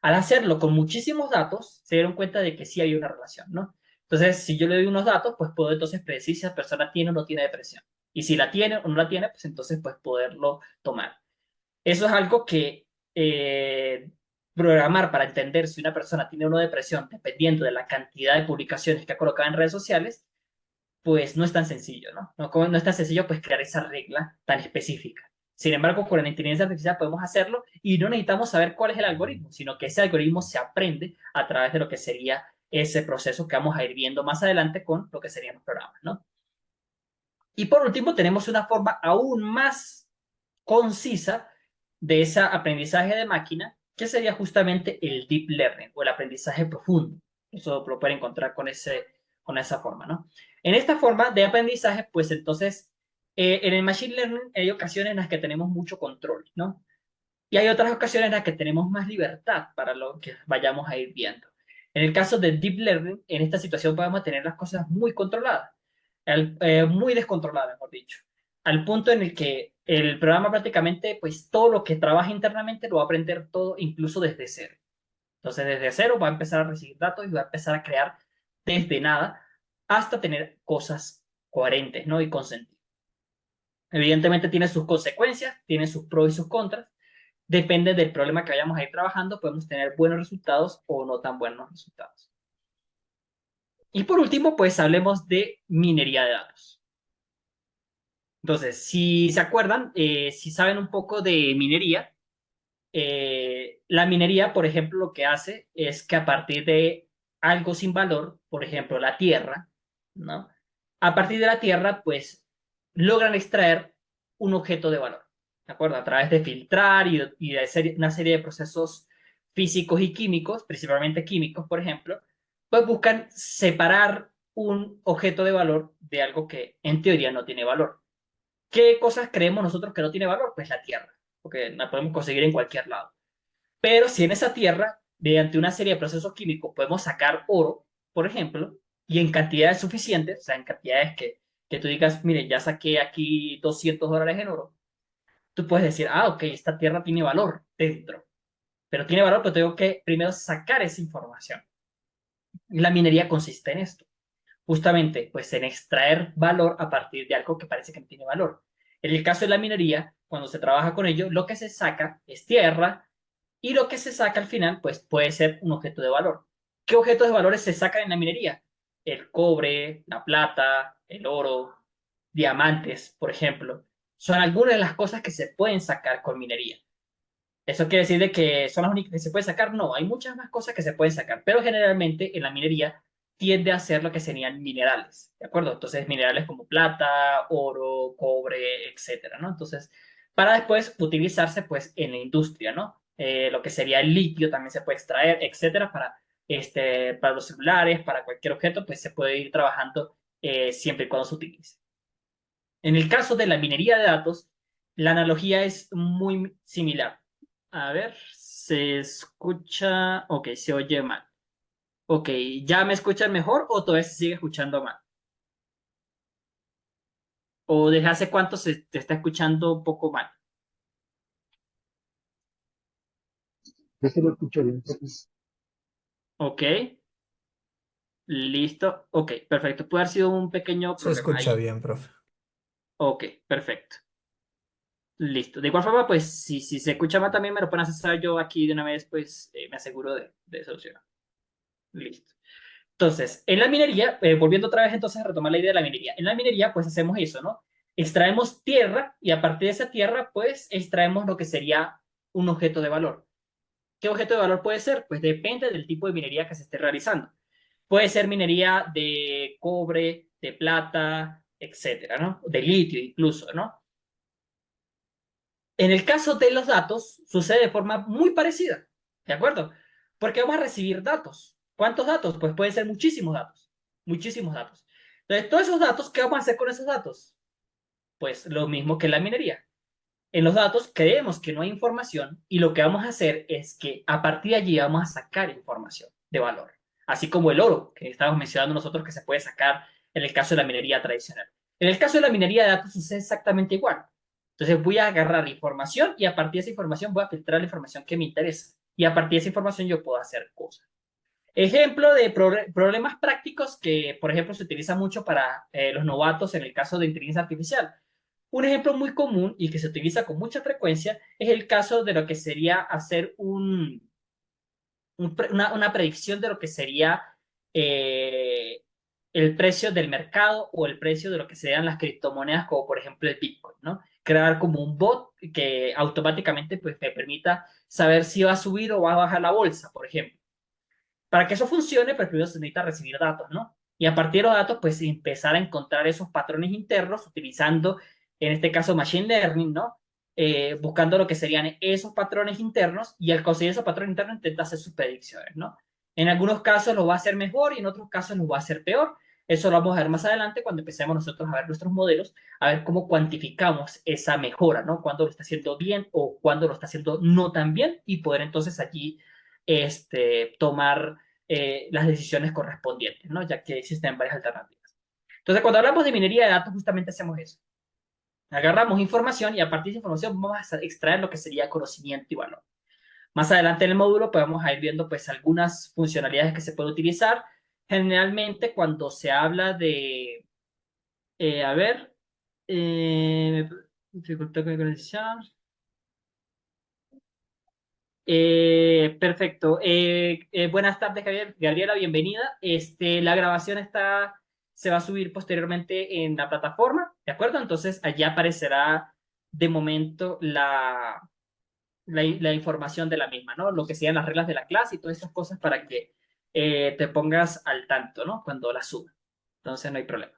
Al hacerlo con muchísimos datos, se dieron cuenta de que sí hay una relación, ¿no? Entonces, si yo le doy unos datos, pues puedo entonces predecir si la persona tiene o no tiene depresión. Y si la tiene o no la tiene, pues entonces pues poderlo tomar. Eso es algo que programar para entender si una persona tiene o no depresión, dependiendo de la cantidad de publicaciones que ha colocado en redes sociales, pues no es tan sencillo, ¿no? No es tan sencillo pues crear esa regla tan específica. Sin embargo, con la inteligencia artificial podemos hacerlo y no necesitamos saber cuál es el algoritmo, sino que ese algoritmo se aprende a través de lo que sería ese proceso que vamos a ir viendo más adelante con lo que serían los programas, ¿no? Y por último, tenemos una forma aún más concisa de ese aprendizaje de máquina, que sería justamente el deep learning o el aprendizaje profundo. Eso lo pueden encontrar con esa forma, ¿no? En esta forma de aprendizaje, pues entonces, en el machine learning hay ocasiones en las que tenemos mucho control, ¿no? Y hay otras ocasiones en las que tenemos más libertad para lo que vayamos a ir viendo. En el caso del deep learning, en esta situación podemos tener las cosas muy controladas, muy descontroladas, mejor dicho, al punto en el que el programa prácticamente, pues todo lo que trabaja internamente lo va a aprender todo, incluso desde cero. Entonces, desde cero va a empezar a recibir datos y va a empezar a crear desde nada hasta tener cosas coherentes, ¿no? Y con sentido. Evidentemente tiene sus consecuencias, tiene sus pros y sus contras. Depende del problema que vayamos a ir trabajando, podemos tener buenos resultados o no tan buenos resultados. Y por último, pues hablemos de minería de datos. Entonces, si se acuerdan, si saben un poco de minería, la minería, por ejemplo, lo que hace es que a partir de algo sin valor, por ejemplo, la tierra, ¿no? A partir de la tierra, pues logran extraer un objeto de valor, ¿de acuerdo? A través de filtrar y de hacer una serie de procesos físicos y químicos, principalmente químicos, por ejemplo, pues buscan separar un objeto de valor de algo que en teoría no tiene valor. ¿Qué cosas creemos nosotros que no tiene valor? Pues la tierra, porque la podemos conseguir en cualquier lado. Pero si en esa tierra, mediante una serie de procesos químicos, podemos sacar oro, por ejemplo, y en cantidades suficientes, o sea, en cantidades que tú digas, mire, ya saqué aquí $200 en oro, tú puedes decir, ah, ok, esta tierra tiene valor dentro, pero tiene valor, pero tengo que primero sacar esa información. Y la minería consiste en esto, justamente, pues en extraer valor a partir de algo que parece que no tiene valor. En el caso de la minería, cuando se trabaja con ello, lo que se saca es tierra, y lo que se saca al final, pues puede ser un objeto de valor. ¿Qué objetos de valores se sacan en la minería? El cobre, la plata, el oro, diamantes, por ejemplo. Son algunas de las cosas que se pueden sacar con minería. ¿Eso quiere decir de que son las únicas que se pueden sacar? No, hay muchas más cosas que se pueden sacar, pero generalmente en la minería tiende a ser lo que serían minerales, ¿de acuerdo? Entonces, minerales como plata, oro, cobre, etcétera, ¿no? Entonces, para después utilizarse, pues, en la industria, ¿no? Lo que sería el litio también se puede extraer, etcétera, para los celulares, para cualquier objeto, pues se puede ir trabajando siempre y cuando se utilice. En el caso de la minería de datos, la analogía es muy similar. A ver, Se escucha, ok, se oye mal. Ok, ¿ya me escuchan mejor o todavía se sigue escuchando mal? ¿O desde hace cuánto se te está escuchando un poco mal? Yo se lo escucho bien, profe. Ok, listo. Ok, perfecto. Puede haber sido un pequeño Se problema escucha ahí. bien, profe. Ok, perfecto. Listo. De igual forma, pues si se escucha mal también me lo pueden hacer saber yo aquí de una vez, pues me aseguro de solucionar. Listo. Entonces, en la minería, volviendo otra vez entonces a retomar la idea de la minería. En la minería, pues hacemos eso, ¿no? Extraemos tierra y a partir de esa tierra, pues extraemos lo que sería un objeto de valor. ¿Qué objeto de valor puede ser? Pues depende del tipo de minería que se esté realizando. Puede ser minería de cobre, de plata, etcétera, ¿no? De litio incluso, ¿no? En el caso de los datos, sucede de forma muy parecida, ¿de acuerdo? Porque vamos a recibir datos. ¿Cuántos datos? Pues pueden ser muchísimos datos, muchísimos datos. Entonces, todos esos datos, ¿qué vamos a hacer con esos datos? Pues lo mismo que en la minería. En los datos creemos que no hay información y lo que vamos a hacer es que a partir de allí vamos a sacar información de valor, así como el oro que estábamos mencionando nosotros que se puede sacar en el caso de la minería tradicional. En el caso de la minería de datos sucede exactamente igual. Entonces voy a agarrar información y a partir de esa información voy a filtrar la información que me interesa y a partir de esa información yo puedo hacer cosas. Ejemplo de problemas prácticos que, por ejemplo, se utiliza mucho para los novatos en el caso de inteligencia artificial. Un ejemplo muy común y que se utiliza con mucha frecuencia es el caso de lo que sería hacer una predicción de lo que sería eh, el precio del mercado o el precio de lo que serían las criptomonedas, como por ejemplo el Bitcoin, ¿no? Crear como un bot que automáticamente pues, me permita saber si va a subir o va a bajar la bolsa, por ejemplo. Para que eso funcione, pues primero se necesita recibir datos, ¿no? Y a partir de los datos, pues empezar a encontrar esos patrones internos utilizando, en este caso, Machine Learning, ¿no? Buscando lo que serían esos patrones internos y al conseguir esos patrones internos intenta hacer sus predicciones, ¿no? En algunos casos lo va a hacer mejor y en otros casos lo va a hacer peor. Eso lo vamos a ver más adelante cuando empecemos nosotros a ver nuestros modelos, a ver cómo cuantificamos esa mejora, ¿no? Cuándo lo está haciendo bien o cuándo lo está haciendo no tan bien y poder entonces allí tomar las decisiones correspondientes, ¿no? Ya que existen varias alternativas. Entonces, cuando hablamos de minería de datos, justamente hacemos eso. Agarramos información y a partir de esa información vamos a extraer lo que sería conocimiento y valor. Más adelante en el módulo podemos ir viendo pues algunas funcionalidades que se pueden utilizar. Generalmente cuando se habla de, a ver, dificultad con conexión. Perfecto. Buenas tardes, Gabriela, bienvenida. La grabación se va a subir posteriormente en la plataforma, ¿de acuerdo? Entonces, allí aparecerá de momento la información de la misma, ¿no? Lo que sean las reglas de la clase y todas esas cosas para que te pongas al tanto, ¿no? Cuando la suba. Entonces, no hay problema.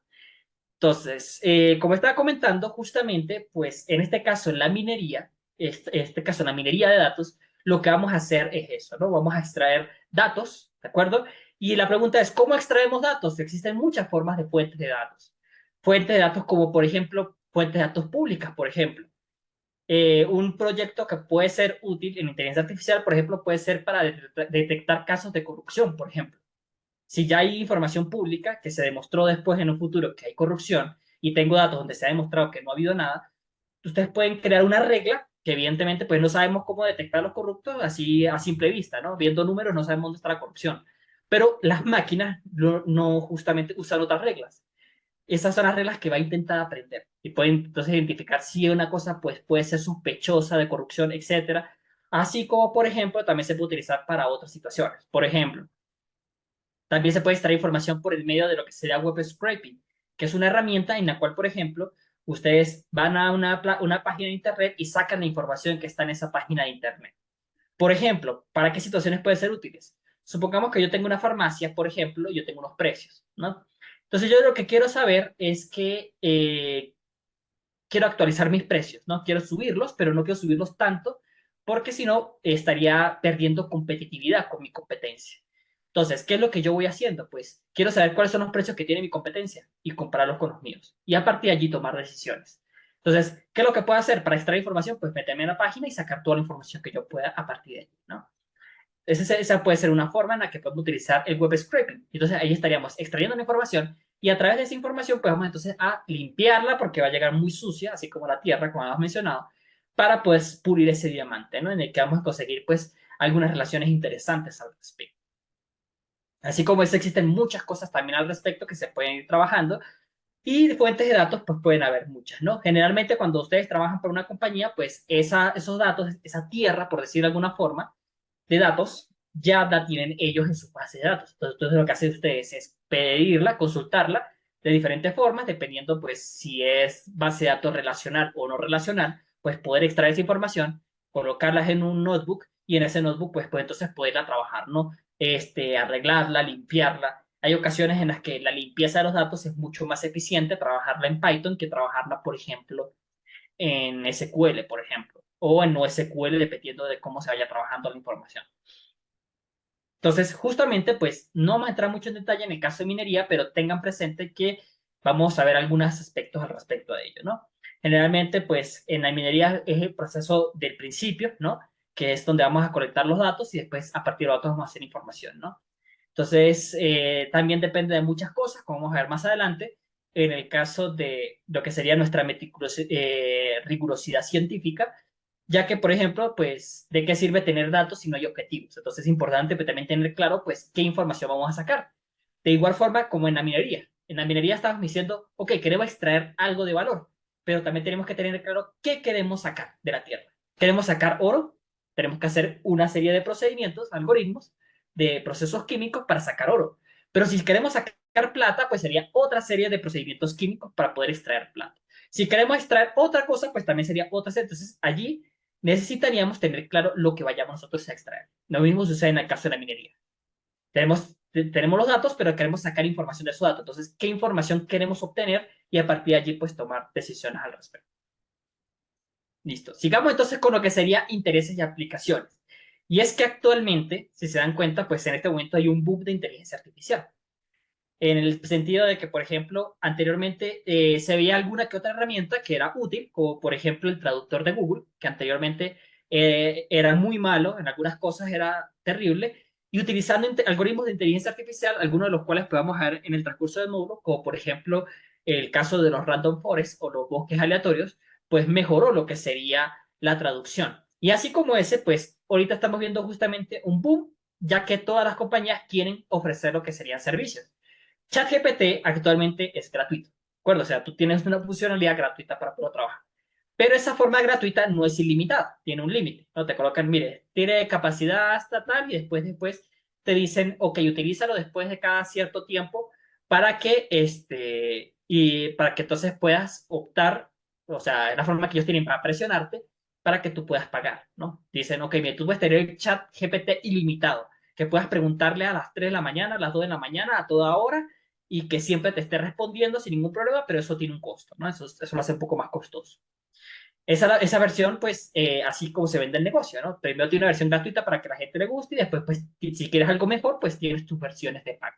Entonces, como estaba comentando, justamente, pues en este caso, en la minería, este caso, en la minería de datos, lo que vamos a hacer es eso, ¿no? Vamos a extraer datos, ¿de acuerdo? Y la pregunta es, ¿cómo extraemos datos? Existen muchas formas de fuentes de datos. Fuentes de datos como, por ejemplo, fuentes de datos públicas, por ejemplo. Un proyecto que puede ser útil en inteligencia artificial, por ejemplo, puede ser para detectar casos de corrupción, por ejemplo. Si ya hay información pública que se demostró después en un futuro que hay corrupción y tengo datos donde se ha demostrado que no ha habido nada, ustedes pueden crear una regla que evidentemente pues no sabemos cómo detectar los corruptos así a simple vista, ¿no? Viendo números no sabemos dónde está la corrupción. Pero las máquinas no justamente usan otras reglas. Esas son las reglas que va a intentar aprender y pueden entonces identificar si una cosa pues puede ser sospechosa de corrupción, etcétera. Así como, por ejemplo, también se puede utilizar para otras situaciones. Por ejemplo, también se puede extraer información por el medio de lo que sería web scraping, que es una herramienta en la cual, por ejemplo, ustedes van a una página de Internet y sacan la información que está en esa página de Internet. Por ejemplo, ¿para qué situaciones pueden ser útiles? Supongamos que yo tengo una farmacia, por ejemplo, y yo tengo unos precios, ¿no? Entonces yo lo que quiero saber es que quiero actualizar mis precios, ¿no? Quiero subirlos, pero no quiero subirlos tanto porque si no estaría perdiendo competitividad con mi competencia. Entonces, ¿qué es lo que yo voy haciendo? Pues quiero saber cuáles son los precios que tiene mi competencia y compararlos con los míos. Y a partir de allí tomar decisiones. Entonces, ¿qué es lo que puedo hacer para extraer información? Pues meterme en la página y sacar toda la información que yo pueda a partir de ahí, ¿no? Esa puede ser una forma en la que podemos utilizar el web scraping. Entonces ahí estaríamos extrayendo la información y a través de esa información pues vamos entonces a limpiarla porque va a llegar muy sucia, así como la tierra, como hemos mencionado, para pues pulir ese diamante, ¿no? En el que vamos a conseguir pues algunas relaciones interesantes al respecto. Así como eso, existen muchas cosas también al respecto que se pueden ir trabajando y de fuentes de datos pues pueden haber muchas, ¿no? Generalmente cuando ustedes trabajan para una compañía, pues esos datos, esa tierra, por decirlo de alguna forma, de datos ya la tienen ellos en su base de datos. Entonces lo que hacen ustedes es pedirla, consultarla de diferentes formas, dependiendo pues si es base de datos relacional o no relacional, pues poder extraer esa información, colocarlas en un notebook y en ese notebook pues entonces poderla trabajar, ¿no? Arreglarla, limpiarla. Hay ocasiones en las que la limpieza de los datos es mucho más eficiente trabajarla en Python que trabajarla, por ejemplo, en SQL, por ejemplo, o en NoSQL, dependiendo de cómo se vaya trabajando la información. Entonces, justamente, pues no vamos a entrar mucho en detalle en el caso de minería, pero tengan presente que vamos a ver algunos aspectos al respecto de ello, ¿no? Generalmente, pues en la minería es el proceso del principio, ¿no? Que es donde vamos a colectar los datos y después a partir de los datos vamos a hacer información, ¿no? Entonces, también depende de muchas cosas, como vamos a ver más adelante, en el caso de lo que sería nuestra rigurosidad científica, ya que, por ejemplo, pues, ¿de qué sirve tener datos si no hay objetivos? Entonces es importante pues, también tener claro, pues, qué información vamos a sacar. De igual forma como en la minería. En la minería estamos diciendo, ok, queremos extraer algo de valor, pero también tenemos que tener claro qué queremos sacar de la tierra. ¿Queremos sacar oro? Tenemos que hacer una serie de procedimientos, algoritmos, de procesos químicos para sacar oro. Pero si queremos sacar plata, pues sería otra serie de procedimientos químicos para poder extraer plata. Si queremos extraer otra cosa, pues también sería otra serie. Entonces allí necesitaríamos tener claro lo que vayamos nosotros a extraer. Lo mismo sucede en el caso de la minería. Tenemos los datos, pero queremos sacar información de esos datos. Entonces, ¿qué información queremos obtener? Y a partir de allí, pues tomar decisiones al respecto. Listo. Sigamos entonces con lo que sería intereses y aplicaciones. Y es que actualmente, si se dan cuenta, pues en este momento hay un boom de inteligencia artificial. En el sentido de que, por ejemplo, anteriormente se veía alguna que otra herramienta que era útil, como por ejemplo el traductor de Google, que anteriormente era muy malo, en algunas cosas era terrible, y utilizando algoritmos de inteligencia artificial, algunos de los cuales podemos ver en el transcurso del módulo, como por ejemplo el caso de los random forests o los bosques aleatorios, pues mejoró lo que sería la traducción. Y así como ese, pues ahorita estamos viendo justamente un boom, ya que todas las compañías quieren ofrecer lo que serían servicios. ChatGPT actualmente es gratuito, ¿de acuerdo? O sea, tú tienes una funcionalidad gratuita para poder trabajar. Pero esa forma gratuita no es ilimitada, tiene un límite. No te colocan, mire, tiene capacidad hasta tal y después te dicen, ok, utilízalo después de cada cierto tiempo para que, y para que entonces puedas optar, o sea, la forma que ellos tienen para presionarte para que tú puedas pagar, ¿no? Dicen, ok, mire, tú puedes tener el chat GPT ilimitado, que puedas preguntarle a las 3 de la mañana, a las 2 de la mañana, a toda hora, y que siempre te esté respondiendo sin ningún problema, pero eso tiene un costo, ¿no? Eso lo hace un poco más costoso. Esa versión, pues, así como se vende el negocio, ¿no? Primero tiene una versión gratuita para que la gente le guste y después, pues, si quieres algo mejor, pues tienes tus versiones de pago.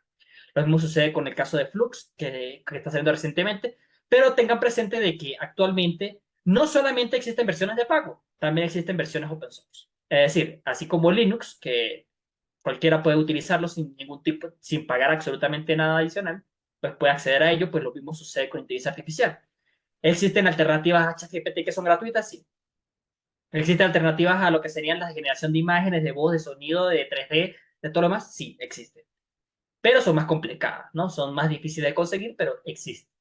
Lo mismo sucede con el caso de Flux, que está saliendo recientemente, pero tengan presente de que actualmente no solamente existen versiones de pago, también existen versiones open source. Es decir, así como Linux, que cualquiera puede utilizarlo sin ningún tipo, sin pagar absolutamente nada adicional, pues puede acceder a ello, pues lo mismo sucede con inteligencia artificial. ¿Existen alternativas a ChatGPT que son gratuitas? Sí. ¿Existen alternativas a lo que serían la generación de imágenes, de voz, de sonido, de 3D, de todo lo demás? Sí, existen. Pero son más complicadas, ¿no? Son más difíciles de conseguir, pero existen.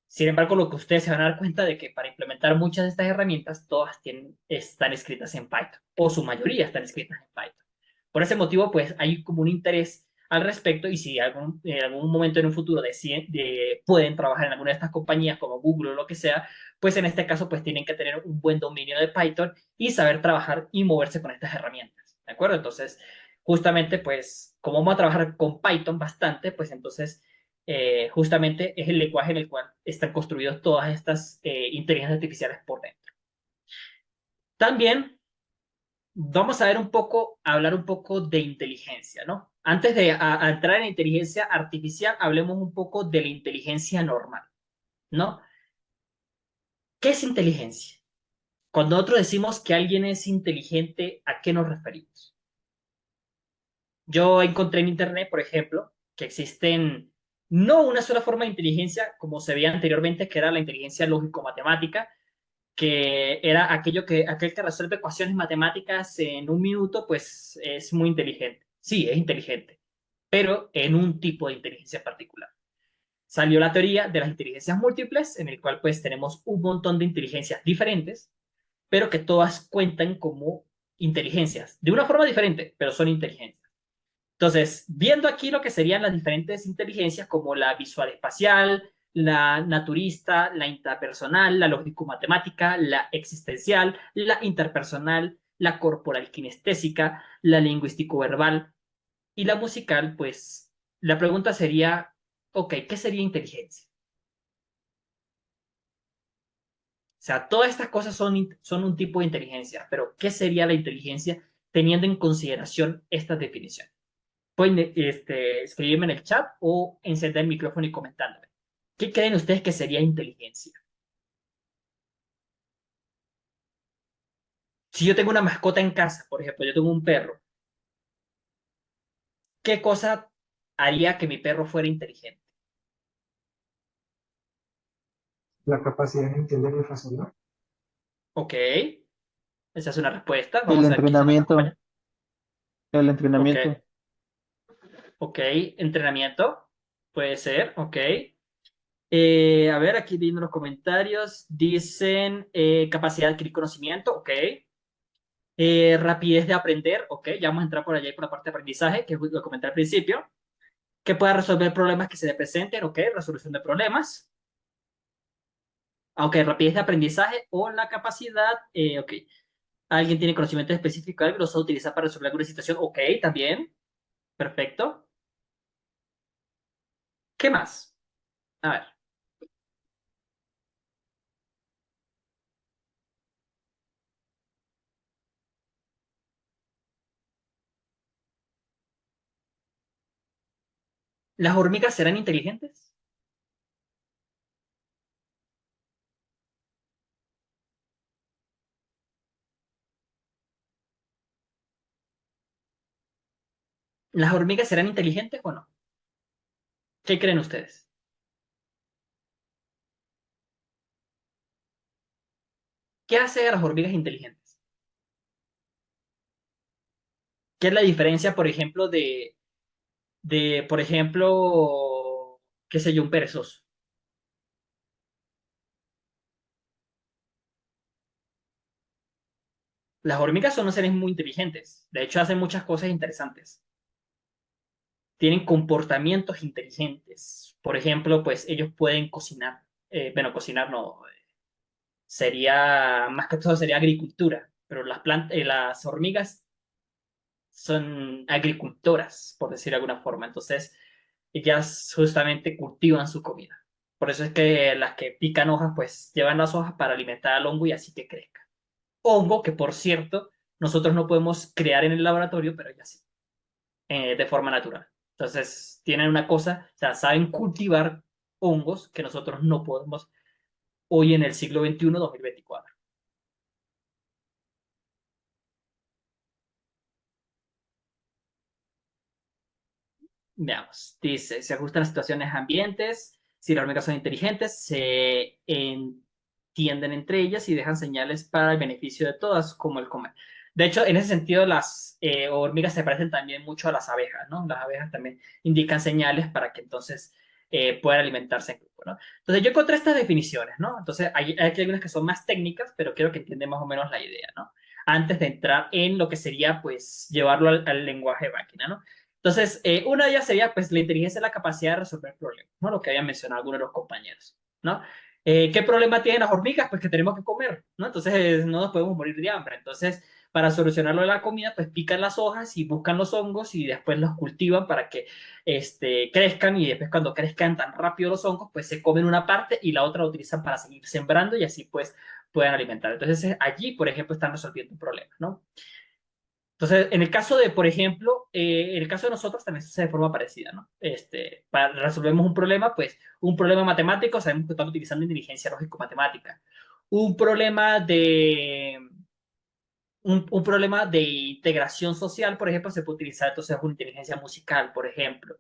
Sin embargo, lo que ustedes se van a dar cuenta de que para implementar muchas de estas herramientas, todas están escritas en Python, o su mayoría están escritas en Python. Por ese motivo, pues hay como un interés al respecto y si en algún momento en un futuro pueden trabajar en alguna de estas compañías como Google o lo que sea, pues en este caso pues tienen que tener un buen dominio de Python y saber trabajar y moverse con estas herramientas, ¿de acuerdo? Entonces, justamente pues como vamos a trabajar con Python bastante, pues entonces justamente es el lenguaje en el cual están construidas todas estas inteligencias artificiales por dentro. También vamos a ver un poco, a hablar un poco de inteligencia, ¿no? Antes de entrar en inteligencia artificial, hablemos un poco de la inteligencia normal, ¿no? ¿Qué es inteligencia? Cuando nosotros decimos que alguien es inteligente, ¿a qué nos referimos? Yo encontré en internet, por ejemplo, que existen no una sola forma de inteligencia como se veía anteriormente, que era la inteligencia lógico-matemática, que era aquel que resuelve ecuaciones matemáticas en un minuto, pues es muy inteligente. Sí, es inteligente, pero en un tipo de inteligencia particular. Salió la teoría de las inteligencias múltiples, en el cual pues tenemos un montón de inteligencias diferentes, pero que todas cuentan como inteligencias, de una forma diferente, pero son inteligencias. Entonces, viendo aquí lo que serían las diferentes inteligencias como la visual espacial, la naturista, la interpersonal, la lógico-matemática, la existencial, la interpersonal, la corporal kinestésica, la lingüístico-verbal y la musical, pues la pregunta sería, ok, ¿qué sería inteligencia? O sea, todas estas cosas son un tipo de inteligencia, pero ¿qué sería la inteligencia teniendo en consideración estas definiciones? Pueden escribirme en el chat o encender el micrófono y comentándome. ¿Qué creen ustedes que sería inteligencia? Si yo tengo una mascota en casa, por ejemplo, yo tengo un perro, ¿qué cosa haría que mi perro fuera inteligente? La capacidad de entender y razonar. Ok, esa es una respuesta. El Vamos a ver quién más me entrenamiento, acompaña. el Ok, entrenamiento. ok, entrenamiento, puede ser, ok. A ver, aquí viendo los comentarios, dicen capacidad de adquirir conocimiento, ok. Rapidez de aprender, ok, ya vamos a entrar por allá por la parte de aprendizaje, que lo comenté al principio. Que pueda resolver problemas que se le presenten, ok, resolución de problemas. Aunque rapidez de aprendizaje o la capacidad, ok. Alguien tiene conocimiento específico de algo, lo sabe utilizar para resolver alguna situación, ok, también. Perfecto. ¿Qué más? A ver. ¿Las hormigas serán inteligentes? ¿Las hormigas serán inteligentes o no? ¿Qué creen ustedes? ¿Qué hace a las hormigas inteligentes? ¿Qué es la diferencia, por ejemplo, por ejemplo, qué sé yo, un perezoso? Las hormigas son seres muy inteligentes. De hecho, hacen muchas cosas interesantes. Tienen comportamientos inteligentes. Por ejemplo, pues ellos pueden cocinar. Bueno, cocinar no, sería, más que todo sería agricultura, pero las hormigas son agricultoras, por decir de alguna forma. Entonces, ellas justamente cultivan su comida. Por eso es que las que pican hojas, pues llevan las hojas para alimentar al hongo y así que crezca. Hongo que, por cierto, nosotros no podemos crear en el laboratorio, pero ellas sí, de forma natural. Entonces, tienen una cosa, o sea, saben cultivar hongos que nosotros no podemos hoy en el siglo XXI, 2024. Veamos, dice, se ajustan a situaciones ambientes, si las hormigas son inteligentes, se entienden entre ellas y dejan señales para el beneficio de todas, como el comer. De hecho, en ese sentido, las hormigas se parecen también mucho a las abejas, ¿no? Las abejas también indican señales para que entonces puedan alimentarse en grupo, ¿no? Entonces, yo encontré estas definiciones, ¿no? Entonces, hay aquí algunas que son más técnicas, pero quiero que entiendan más o menos la idea, ¿no? Antes de entrar en lo que sería, pues, llevarlo al lenguaje máquina, ¿no? Entonces, una de ellas sería, pues, la inteligencia es la capacidad de resolver problemas, ¿no? Lo que habían mencionado algunos de los compañeros, ¿no? ¿Qué problema tienen las hormigas? Pues que tenemos que comer, ¿no? Entonces, no nos podemos morir de hambre. Entonces, para solucionarlo de la comida, pues pican las hojas y buscan los hongos y después los cultivan para que crezcan y después cuando crezcan tan rápido los hongos, pues se comen una parte y la otra la utilizan para seguir sembrando y así pues puedan alimentar. Entonces, allí, por ejemplo, están resolviendo un problema, ¿no? Entonces, en el caso de, por ejemplo, en el caso de nosotros también sucede de forma parecida, ¿no? Resolvemos un problema, pues un problema matemático, sabemos que estamos utilizando inteligencia lógico-matemática. un problema de, un problema de integración social, por ejemplo, se puede utilizar entonces una inteligencia musical, por ejemplo.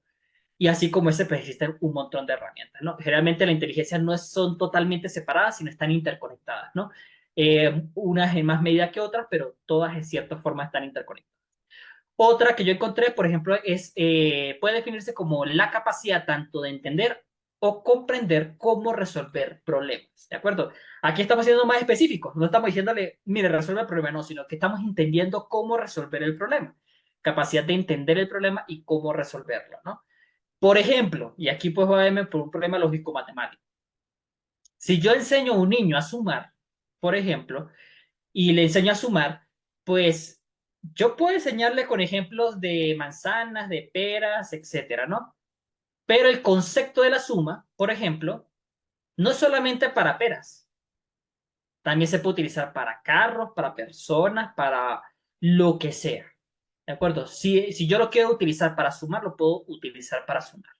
Y así como ese, pues existen un montón de herramientas, ¿no? Generalmente la inteligencia no son totalmente separadas, sino están interconectadas, ¿no? Unas en más medida que otras, pero todas en cierta forma están interconectadas. Otra que yo encontré, por ejemplo, puede definirse como la capacidad tanto de entender o comprender cómo resolver problemas, ¿de acuerdo? Aquí estamos siendo más específicos, no estamos diciéndole, mire, resuelve el problema, no, sino que estamos entendiendo cómo resolver el problema, capacidad de entender el problema y cómo resolverlo, ¿no? Por ejemplo, y aquí pues voy a verme por un problema lógico-matemático. Si yo enseño a un niño a sumar, por ejemplo, y le enseño a sumar, pues yo puedo enseñarle con ejemplos de manzanas, de peras, etcétera, ¿no? Pero el concepto de la suma, por ejemplo, no es solamente para peras, también se puede utilizar para carros, para personas, para lo que sea, ¿de acuerdo? Si yo lo quiero utilizar para sumar, lo puedo utilizar para sumar.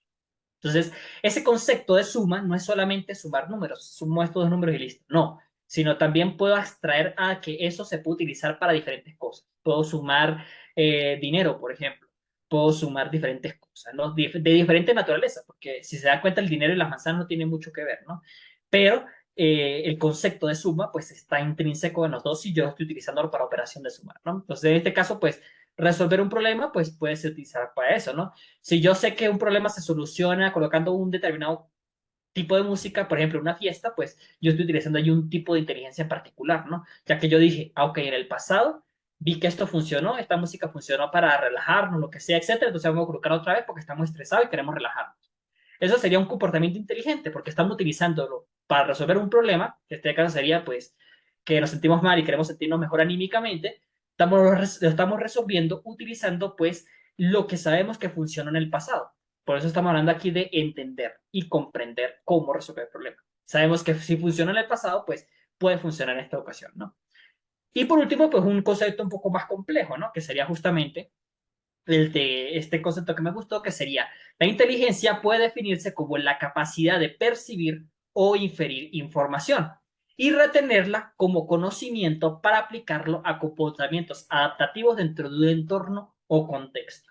Entonces, ese concepto de suma no es solamente sumar números, sumo estos dos números y listo. No, sino también puedo abstraer a que eso se puede utilizar para diferentes cosas. Puedo sumar dinero, por ejemplo. Puedo sumar diferentes cosas, ¿no? De diferente naturaleza, porque si se da cuenta, el dinero y las manzanas no tienen mucho que ver, ¿no? Pero el concepto de suma, pues está intrínseco en los dos y yo estoy utilizándolo para operación de sumar, ¿no? Entonces, en este caso, pues resolver un problema, pues puede ser utilizar para eso, ¿no? Si yo sé que un problema se soluciona colocando un determinado tipo de música, por ejemplo, una fiesta, pues yo estoy utilizando ahí un tipo de inteligencia en particular, ¿no? Ya que yo dije, ah, ok, en el pasado vi que esto funcionó, esta música funcionó para relajarnos, lo que sea, etcétera, entonces vamos a colocar otra vez porque estamos estresados y queremos relajarnos. Eso sería un comportamiento inteligente porque estamos utilizándolo para resolver un problema, que en este caso sería, pues, que nos sentimos mal y queremos sentirnos mejor anímicamente, lo estamos resolviendo utilizando, pues, lo que sabemos que funcionó en el pasado. Por eso estamos hablando aquí de entender y comprender cómo resolver el problema. Sabemos que si funcionó en el pasado, pues puede funcionar en esta ocasión, ¿no? Y por último, pues un concepto un poco más complejo, ¿no? Que sería justamente el de este concepto que me gustó, que sería, la inteligencia puede definirse como la capacidad de percibir o inferir información y retenerla como conocimiento para aplicarlo a comportamientos adaptativos dentro de un entorno o contexto.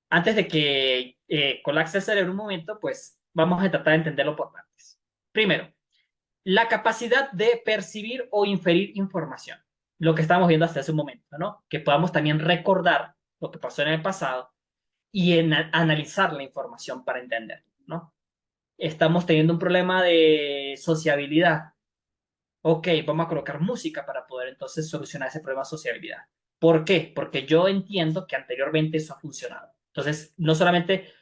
Antes de que colapse el cerebro un momento, pues vamos a tratar de entenderlo por partes. Primero, la capacidad de percibir o inferir información, lo que estábamos viendo hasta hace un momento, ¿no? Que podamos también recordar lo que pasó en el pasado y analizar la información para entender, ¿no? Estamos teniendo un problema de sociabilidad. Ok, vamos a colocar música para poder entonces solucionar ese problema de sociabilidad. ¿Por qué? Porque yo entiendo que anteriormente eso ha funcionado. Entonces, no solamente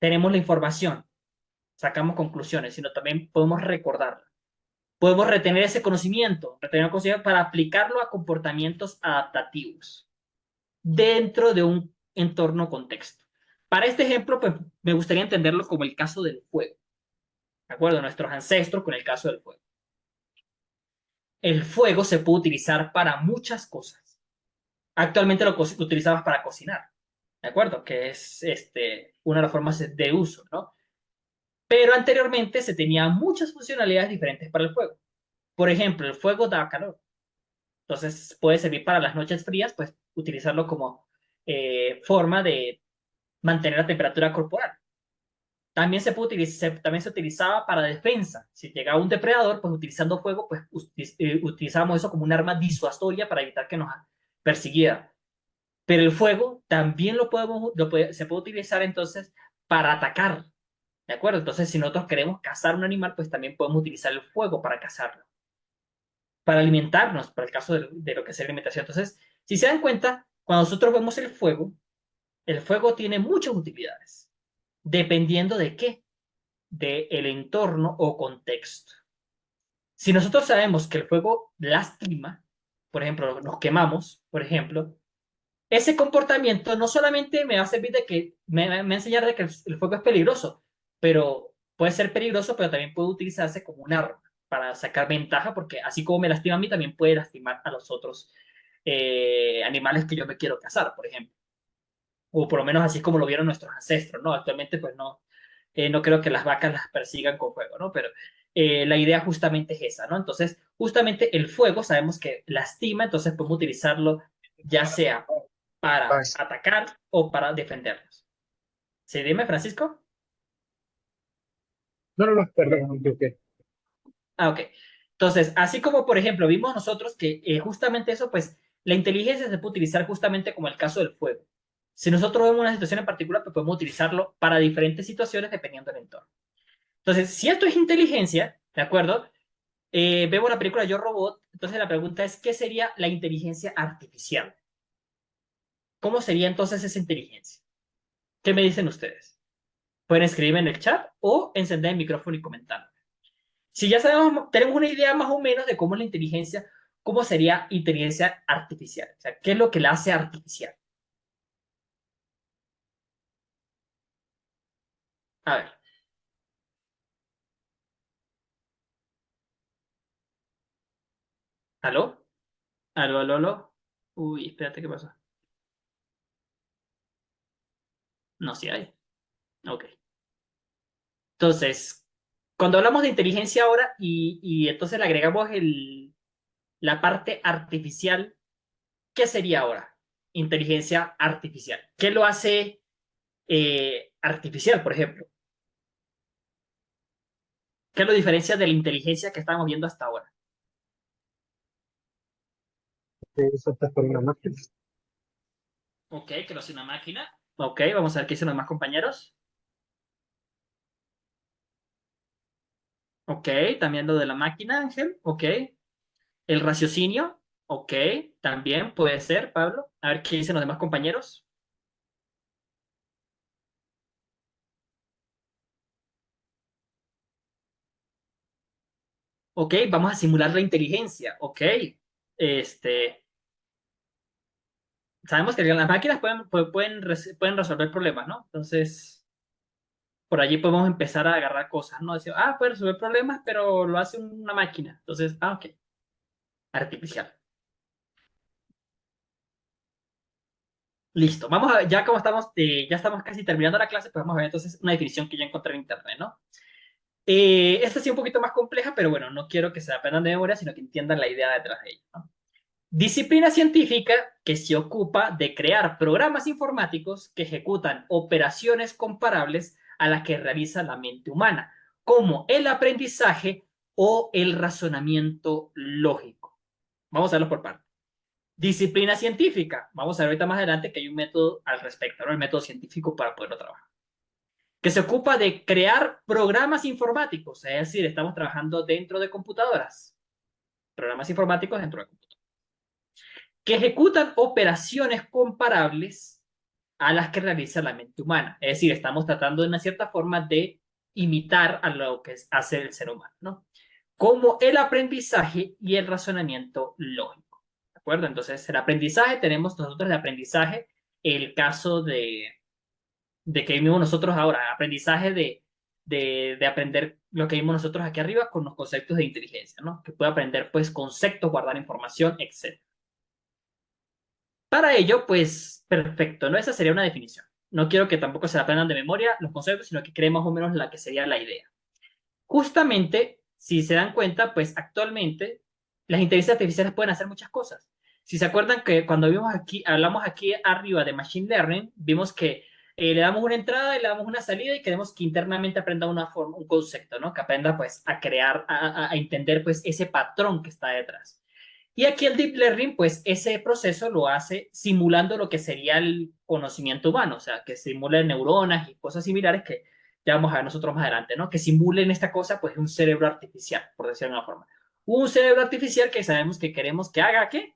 tenemos la información, sacamos conclusiones, sino también podemos recordarla. Podemos retener el conocimiento para aplicarlo a comportamientos adaptativos dentro de un entorno contexto. Para este ejemplo, pues me gustaría entenderlo como el caso del fuego. ¿De acuerdo? Nuestros ancestros con el caso del fuego. El fuego se puede utilizar para muchas cosas. Actualmente lo utilizamos para cocinar, ¿de acuerdo? Que es una de las formas de uso, ¿no? Pero anteriormente se tenían muchas funcionalidades diferentes para el fuego. Por ejemplo, el fuego da calor. Entonces puede servir para las noches frías, pues utilizarlo como forma de mantener la temperatura corporal. También también se utilizaba para defensa. Si llegaba un depredador, pues utilizando fuego, pues utilizábamos eso como un arma disuasoria para evitar que nos persiguiera. Pero el fuego también se puede utilizar entonces para atacar, ¿de acuerdo? Entonces, si nosotros queremos cazar un animal, pues también podemos utilizar el fuego para cazarlo, para alimentarnos, para el caso de lo que es la alimentación. Entonces, si se dan cuenta, cuando nosotros vemos el fuego tiene muchas utilidades, dependiendo de qué, del entorno o contexto. Si nosotros sabemos que el fuego lastima, por ejemplo, nos quemamos, por ejemplo, ese comportamiento no solamente me va a servir de que me va a enseñar de que el fuego es peligroso, pero puede ser peligroso, pero también puede utilizarse como un arma para sacar ventaja, porque así como me lastima a mí, también puede lastimar a los otros animales que yo me quiero cazar, por ejemplo. O por lo menos así como lo vieron nuestros ancestros, ¿no? Actualmente, pues no, no creo que las vacas las persigan con fuego, ¿no? Pero la idea justamente es esa, ¿no? Entonces, justamente el fuego sabemos que lastima, entonces podemos utilizarlo ya sea para Paz. atacar o para defendernos. ¿Sí, dime, Francisco? No, no, no, perdón, me equivoqué. Ah, ok. Entonces, así como, por ejemplo, vimos nosotros que justamente eso, pues, la inteligencia se puede utilizar justamente como el caso del fuego. Si nosotros vemos una situación en particular, pues podemos utilizarlo para diferentes situaciones dependiendo del entorno. Entonces, si esto es inteligencia, ¿de acuerdo? Vemos la película Yo Robot, entonces la pregunta es, ¿qué sería la inteligencia artificial? ¿Cómo sería entonces esa inteligencia? ¿Qué me dicen ustedes? Pueden escribirme en el chat o encender el micrófono y comentar. Si ya sabemos, tenemos una idea más o menos de cómo es la inteligencia, ¿cómo sería inteligencia artificial? O sea, ¿qué es lo que la hace artificial? A ver, ¿aló? ¿Aló, aló, aló? Uy, espérate, ¿qué pasó? No, sí hay. Ok. Entonces, cuando hablamos de inteligencia ahora y entonces le agregamos la parte artificial, ¿qué sería ahora? Inteligencia artificial. ¿Qué lo hace artificial, por ejemplo? ¿Qué lo diferencia de la inteligencia que estábamos viendo hasta ahora? Eso está por una máquina. Ok, que lo hace una máquina. Ok, vamos a ver qué dicen los demás compañeros. Ok, también lo de la máquina, Ángel. Ok. El raciocinio. Ok, también puede ser, Pablo. A ver qué dicen los demás compañeros. Ok, vamos a simular la inteligencia. Ok. Este, sabemos que las máquinas pueden resolver problemas, ¿no? Entonces, por allí podemos empezar a agarrar cosas, ¿no? Decir, puede resolver problemas, pero lo hace una máquina. Entonces, ok, artificial. Listo. Vamos a ver, ya como estamos, ya estamos casi terminando la clase, pues vamos a ver entonces una definición que yo encontré en internet, ¿no? Esta sí es un poquito más compleja, pero bueno, no quiero que se aprendan de memoria, sino que entiendan la idea detrás de ella, ¿no? Disciplina científica que se ocupa de crear programas informáticos que ejecutan operaciones comparables a las que realiza la mente humana, como el aprendizaje o el razonamiento lógico. Vamos a verlo por partes. Disciplina científica. Vamos a ver ahorita más adelante que hay un método al respecto, ¿no? El método científico para poderlo trabajar. Que se ocupa de crear programas informáticos, es decir, estamos trabajando dentro de computadoras. Programas informáticos dentro de computadoras. Que ejecutan operaciones comparables a las que realiza la mente humana. Es decir, estamos tratando de una cierta forma de imitar a lo que hace el ser humano, ¿no? Como el aprendizaje y el razonamiento lógico. ¿De acuerdo? Entonces, el aprendizaje, tenemos nosotros el aprendizaje, el caso de que vimos nosotros ahora, aprendizaje de aprender lo que vimos nosotros aquí arriba con los conceptos de inteligencia, ¿no? Que puede aprender, pues, conceptos, guardar información, etc. Para ello, pues, perfecto, ¿no? Esa sería una definición. No quiero que tampoco se aprendan de memoria los conceptos, sino que creen más o menos la que sería la idea. Justamente, si se dan cuenta, pues actualmente las inteligencias artificiales pueden hacer muchas cosas. Si se acuerdan que cuando vimos aquí, hablamos aquí arriba de Machine Learning, vimos que le damos una entrada y le damos una salida y queremos que internamente aprenda una forma, un concepto, ¿no? Que aprenda pues a crear, a entender pues ese patrón que está detrás. Y aquí el Deep Learning, pues ese proceso lo hace simulando lo que sería el conocimiento humano, o sea, que simule neuronas y cosas similares que ya vamos a ver nosotros más adelante, ¿no? Que simulen esta cosa, pues un cerebro artificial, por decirlo de una forma. Un cerebro artificial que sabemos que queremos que haga qué,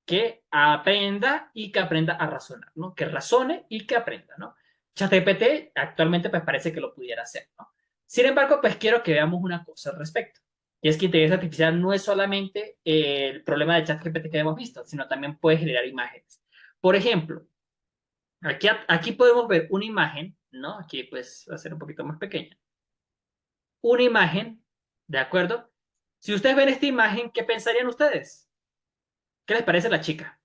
que aprenda y que aprenda a razonar, ¿no? Que razone y que aprenda, ¿no? ChatGPT actualmente pues parece que lo pudiera hacer, ¿no? Sin embargo, pues quiero que veamos una cosa al respecto. Y es que inteligencia artificial no es solamente el problema de ChatGPT que hemos visto, sino también puede generar imágenes. Por ejemplo, aquí podemos ver una imagen, ¿no? Aquí pues va a ser un poquito más pequeña. Una imagen, ¿de acuerdo? Si ustedes ven esta imagen, ¿qué pensarían ustedes? ¿Qué les parece la chica?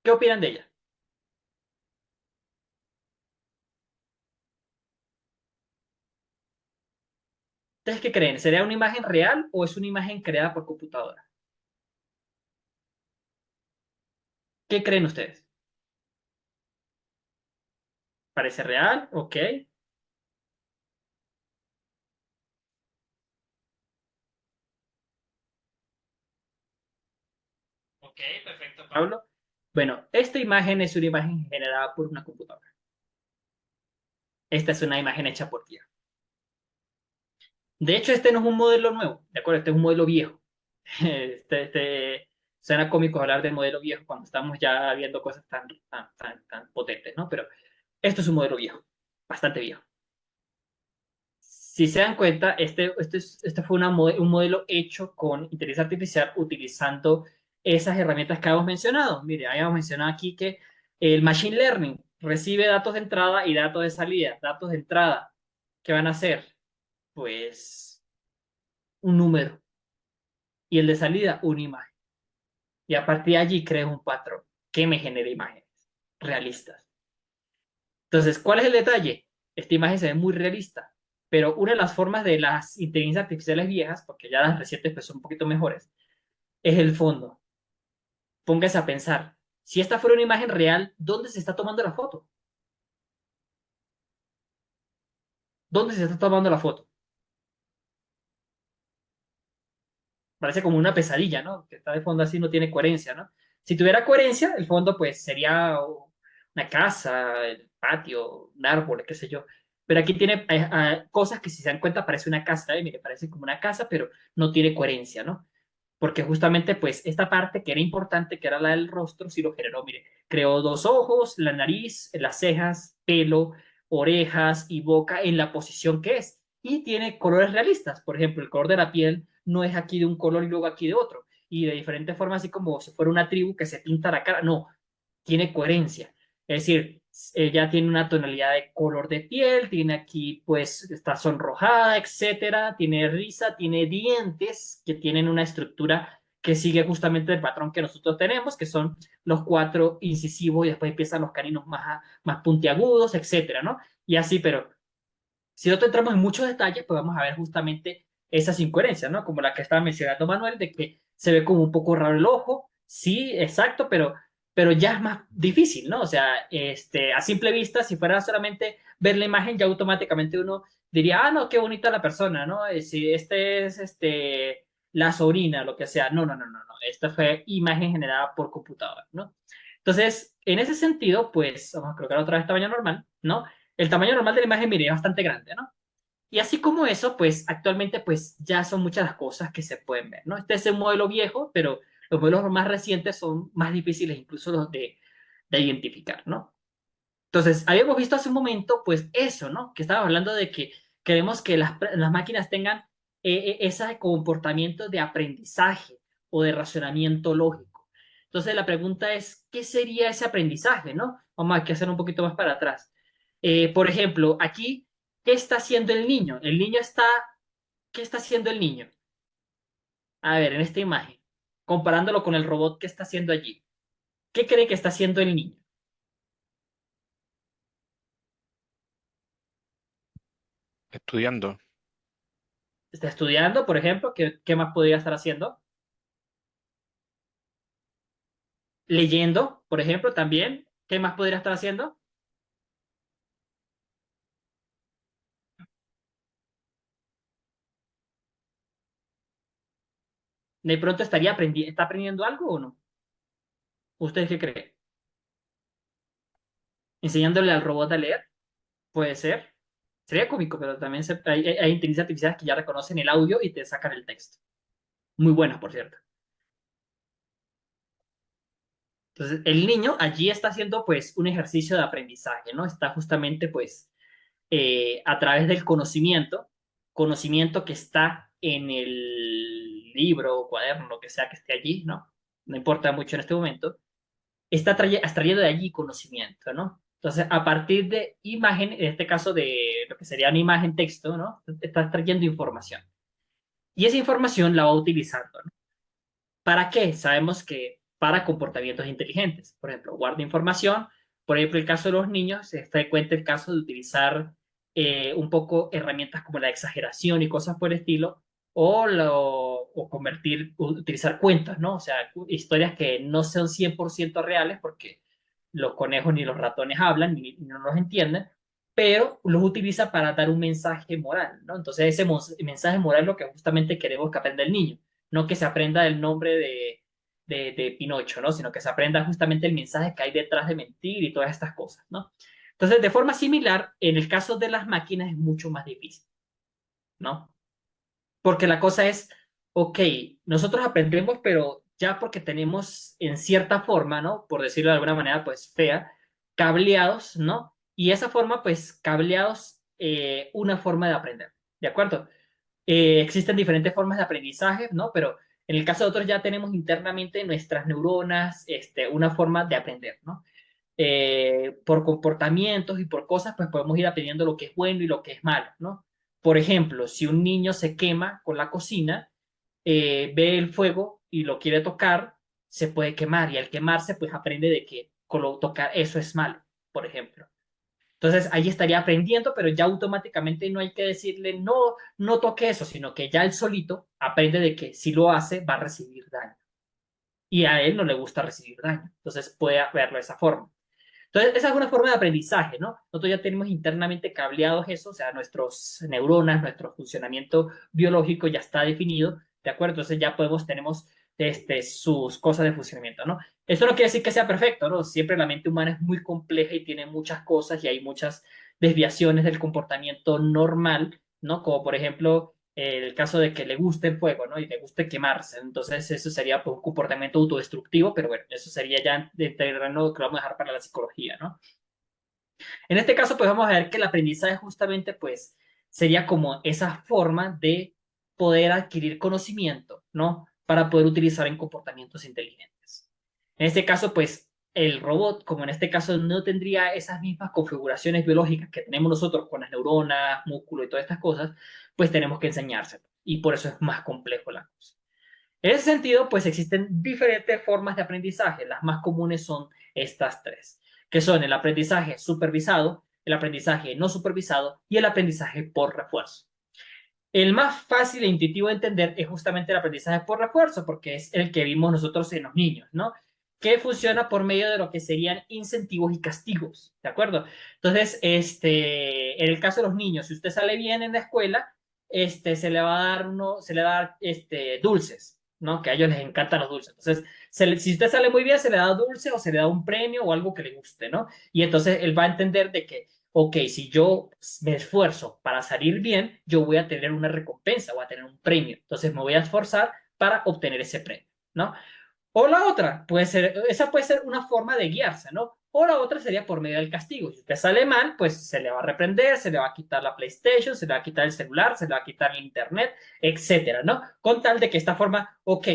¿Qué opinan de ella? ¿Ustedes qué creen? ¿Sería una imagen real o es una imagen creada por computadora? ¿Qué creen ustedes? ¿Parece real? Ok. Ok, perfecto, Pablo. Bueno, esta imagen es una imagen generada por una computadora. Esta es una imagen hecha por IA. De hecho, este no es un modelo nuevo, ¿de acuerdo? Este es un modelo viejo. Suena cómico hablar del modelo viejo cuando estamos ya viendo cosas tan potentes, ¿no? Pero esto es un modelo viejo, bastante viejo. Si se dan cuenta, este fue un modelo hecho con inteligencia artificial utilizando esas herramientas que habíamos mencionado. Mire, habíamos mencionado aquí que el Machine Learning recibe datos de entrada y datos de salida. Datos de entrada, ¿qué van a hacer? Pues un número. Y el de salida, una imagen. Y a partir de allí creo un patrón que me genera imágenes realistas. Entonces, ¿cuál es el detalle? Esta imagen se ve muy realista, pero una de las formas de las inteligencias artificiales viejas, porque ya las recientes pues, son un poquito mejores, es el fondo. Póngase a pensar, si esta fuera una imagen real, ¿dónde se está tomando la foto? ¿Dónde se está tomando la foto? Parece como una pesadilla, ¿no? Que está de fondo así, no tiene coherencia, ¿no? Si tuviera coherencia, el fondo pues sería una casa, el patio, un árbol, qué sé yo. Pero aquí tiene cosas que si se dan cuenta parece una casa, ¿eh? Mire, parece como una casa, pero no tiene coherencia, ¿no? Porque justamente pues esta parte que era importante, que era la del rostro, sí lo generó, mire, creó dos ojos, la nariz, las cejas, pelo, orejas y boca en la posición que es. Y tiene colores realistas, por ejemplo, el color de la piel no es aquí de un color y luego aquí de otro, y de diferentes formas, así como si fuera una tribu que se pinta la cara, no, tiene coherencia. Es decir, ella tiene una tonalidad de color de piel, tiene aquí, pues, está sonrojada, etcétera, tiene risa, tiene dientes que tienen una estructura que sigue justamente el patrón que nosotros tenemos, que son los cuatro incisivos y después empiezan los caninos más puntiagudos, etcétera, ¿no? Y así, pero si no entramos en muchos detalles, pues vamos a ver justamente esas incoherencias, ¿no? Como la que estaba mencionando Manuel, de que se ve como un poco raro el ojo, sí, exacto, pero ya es más difícil, ¿no? O sea, a simple vista, si fuera solamente ver la imagen, ya automáticamente uno diría, ah, no, qué bonita la persona, ¿no? Si este es la sobrina, lo que sea. No, no, no, no, no. Esta fue imagen generada por computadora, ¿no? Entonces, en ese sentido, pues, vamos a colocar otra vez tamaño normal, ¿no? El tamaño normal de la imagen, mire, es bastante grande, ¿no? Y así como eso, pues actualmente pues ya son muchas las cosas que se pueden ver, ¿no? Este es un modelo viejo, pero los modelos más recientes son más difíciles incluso los de identificar, ¿no? Entonces, habíamos visto hace un momento, pues eso, ¿no? Que estábamos hablando de que queremos que las máquinas tengan ese comportamiento de aprendizaje o de razonamiento lógico. Entonces, la pregunta es, ¿qué sería ese aprendizaje, no? Vamos a hacer un poquito más para atrás. Por ejemplo, aquí, ¿qué está haciendo el niño? ¿Qué está haciendo el niño? A ver, en esta imagen, comparándolo con el robot que está haciendo allí. ¿Qué cree que está haciendo el niño? Estudiando. ¿Está estudiando, por ejemplo? ¿Qué más podría estar haciendo? Leyendo, por ejemplo, también. ¿Qué más podría estar haciendo? De pronto ¿está aprendiendo algo o no? ¿Ustedes qué creen? ¿Enseñándole al robot a leer? Puede ser. Sería cómico, pero también hay inteligencias artificiales que ya reconocen el audio y te sacan el texto. Muy buenas, por cierto. Entonces, el niño allí está haciendo pues un ejercicio de aprendizaje, ¿no? Está justamente pues a través del conocimiento que está en el libro o cuaderno, lo que sea que esté allí, ¿no? No importa mucho en este momento, está extrayendo de allí conocimiento, ¿no? Entonces, a partir de imagen, en este caso de lo que sería una imagen texto, ¿no? Está extrayendo información. Y esa información la va utilizando, ¿no? ¿Para qué? Sabemos que para comportamientos inteligentes. Por ejemplo, guarda información. Por ejemplo, el caso de los niños, es frecuente el caso de utilizar un poco herramientas como la exageración y cosas por el estilo, o utilizar cuentos, ¿no? O sea, historias que no son 100% reales porque los conejos ni los ratones hablan ni no los entienden, pero los utiliza para dar un mensaje moral, ¿no? Entonces ese mensaje moral es lo que justamente queremos que aprenda el niño, no que se aprenda el nombre de Pinocho, ¿no? Sino que se aprenda justamente el mensaje que hay detrás de mentir y todas estas cosas, ¿no? Entonces, de forma similar, en el caso de las máquinas es mucho más difícil, ¿no? Porque la cosa es, ok, nosotros aprendemos, pero ya porque tenemos en cierta forma, ¿no? Por decirlo de alguna manera, pues fea, cableados, ¿no? Y esa forma, pues cableados, una forma de aprender, ¿de acuerdo? Existen diferentes formas de aprendizaje, ¿no? Pero en el caso de otros ya tenemos internamente nuestras neuronas, una forma de aprender, ¿no? Por comportamientos y por cosas, pues podemos ir aprendiendo lo que es bueno y lo que es malo, ¿no? Por ejemplo, si un niño se quema con la cocina, ve el fuego y lo quiere tocar, se puede quemar y al quemarse, pues aprende de que con lo tocar eso es malo, por ejemplo. Entonces ahí estaría aprendiendo, pero ya automáticamente no hay que decirle no, no toque eso, sino que ya él solito aprende de que si lo hace va a recibir daño. Y a él no le gusta recibir daño. Entonces puede verlo de esa forma. Entonces, esa es una forma de aprendizaje, ¿no? Nosotros ya tenemos internamente cableados eso, o sea, nuestros neuronas, nuestro funcionamiento biológico ya está definido, ¿de acuerdo? Entonces ya tenemos sus cosas de funcionamiento, ¿no? Eso no quiere decir que sea perfecto, ¿no? Siempre la mente humana es muy compleja y tiene muchas cosas y hay muchas desviaciones del comportamiento normal, ¿no? Como por ejemplo el caso de que le guste el fuego, ¿no? Y le guste quemarse. Entonces, eso sería pues, un comportamiento autodestructivo, pero bueno, eso sería ya de terreno que lo vamos a dejar para la psicología, ¿no? En este caso, pues vamos a ver que el aprendizaje justamente, pues, sería como esa forma de poder adquirir conocimiento, ¿no? Para poder utilizar en comportamientos inteligentes. En este caso, pues, el robot, como en este caso no tendría esas mismas configuraciones biológicas que tenemos nosotros con las neuronas, músculo y todas estas cosas, pues tenemos que enseñárselo. Y por eso es más complejo la cosa. En ese sentido, pues existen diferentes formas de aprendizaje. Las más comunes son estas tres, que son el aprendizaje supervisado, el aprendizaje no supervisado y el aprendizaje por refuerzo. El más fácil e intuitivo de entender es justamente el aprendizaje por refuerzo, porque es el que vimos nosotros en los niños, ¿no? Que funciona por medio de lo que serían incentivos y castigos, ¿de acuerdo? Entonces, en el caso de los niños, si usted sale bien en la escuela, se le va a dar se le va a dar dulces, ¿no? Que a ellos les encantan los dulces. Entonces, si usted sale muy bien, se le da dulce o se le da un premio o algo que le guste, ¿no? Y entonces él va a entender de que ok, si yo me esfuerzo para salir bien, yo voy a tener una recompensa, voy a tener un premio. Entonces me voy a esforzar para obtener ese premio, ¿no? O la otra, esa puede ser una forma de guiarse, ¿no? O la otra sería por medio del castigo. Si usted sale mal, pues se le va a reprender, se le va a quitar la PlayStation, se le va a quitar el celular, se le va a quitar el internet, etcétera, ¿no? Con tal de que esta forma, ok,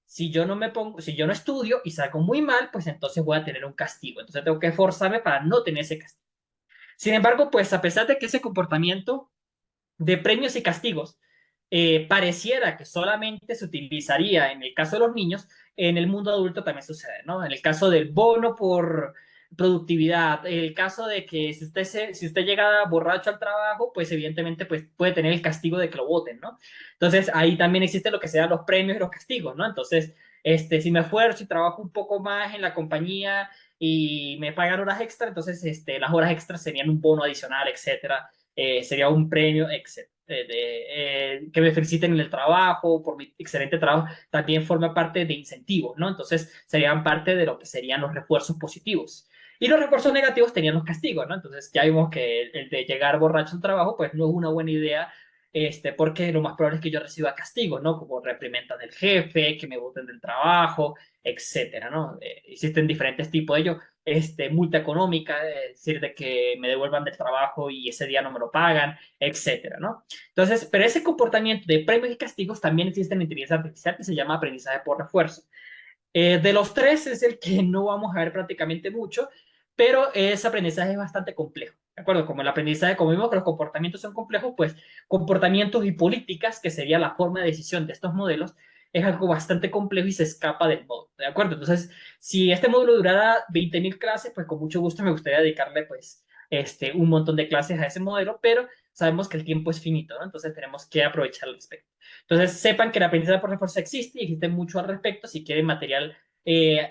si yo no me pongo, si yo no estudio y salgo muy mal, pues entonces voy a tener un castigo. Entonces tengo que esforzarme para no tener ese castigo. Sin embargo, pues a pesar de que ese comportamiento de premios y castigos pareciera que solamente se utilizaría en el caso de los niños, en el mundo adulto también sucede, ¿no? En el caso del bono por productividad, el caso de que si usted llega borracho al trabajo, pues evidentemente pues, puede tener el castigo de que lo voten, ¿no? Entonces ahí también existe lo que sean los premios y los castigos, ¿no? Entonces, si me esfuerzo y trabajo un poco más en la compañía y me pagan horas extra, entonces las horas extras serían un bono adicional, etcétera, sería un premio, etcétera. Que me feliciten en el trabajo, por mi excelente trabajo, también forma parte de incentivos, ¿no? Entonces serían parte de lo que serían los refuerzos positivos. Y los refuerzos negativos tenían los castigos, ¿no? Entonces ya vimos que el de llegar borracho al trabajo, pues no es una buena idea, porque lo más probable es que yo reciba castigos, ¿no? Como reprimendas del jefe, que me boten del trabajo, etcétera, ¿no? Existen diferentes tipos de ello. Multa económica, es decir, de que me devuelvan del trabajo y ese día no me lo pagan, etcétera, ¿no? Entonces, pero ese comportamiento de premios y castigos también existe en la inteligencia artificial que se llama aprendizaje por refuerzo. De los tres es el que no vamos a ver prácticamente mucho, pero ese aprendizaje es bastante complejo. ¿De acuerdo? Como el aprendizaje, como vimos que los comportamientos son complejos, pues comportamientos y políticas, que sería la forma de decisión de estos modelos, es algo bastante complejo y se escapa del módulo. ¿De acuerdo? Entonces, si este módulo durara 20.000 clases, pues con mucho gusto me gustaría dedicarle, pues, un montón de clases a ese modelo, pero sabemos que el tiempo es finito, ¿no? Entonces tenemos que aprovechar al respecto. Entonces sepan que el aprendizaje por refuerzo existe y existe mucho al respecto. Si quieren material de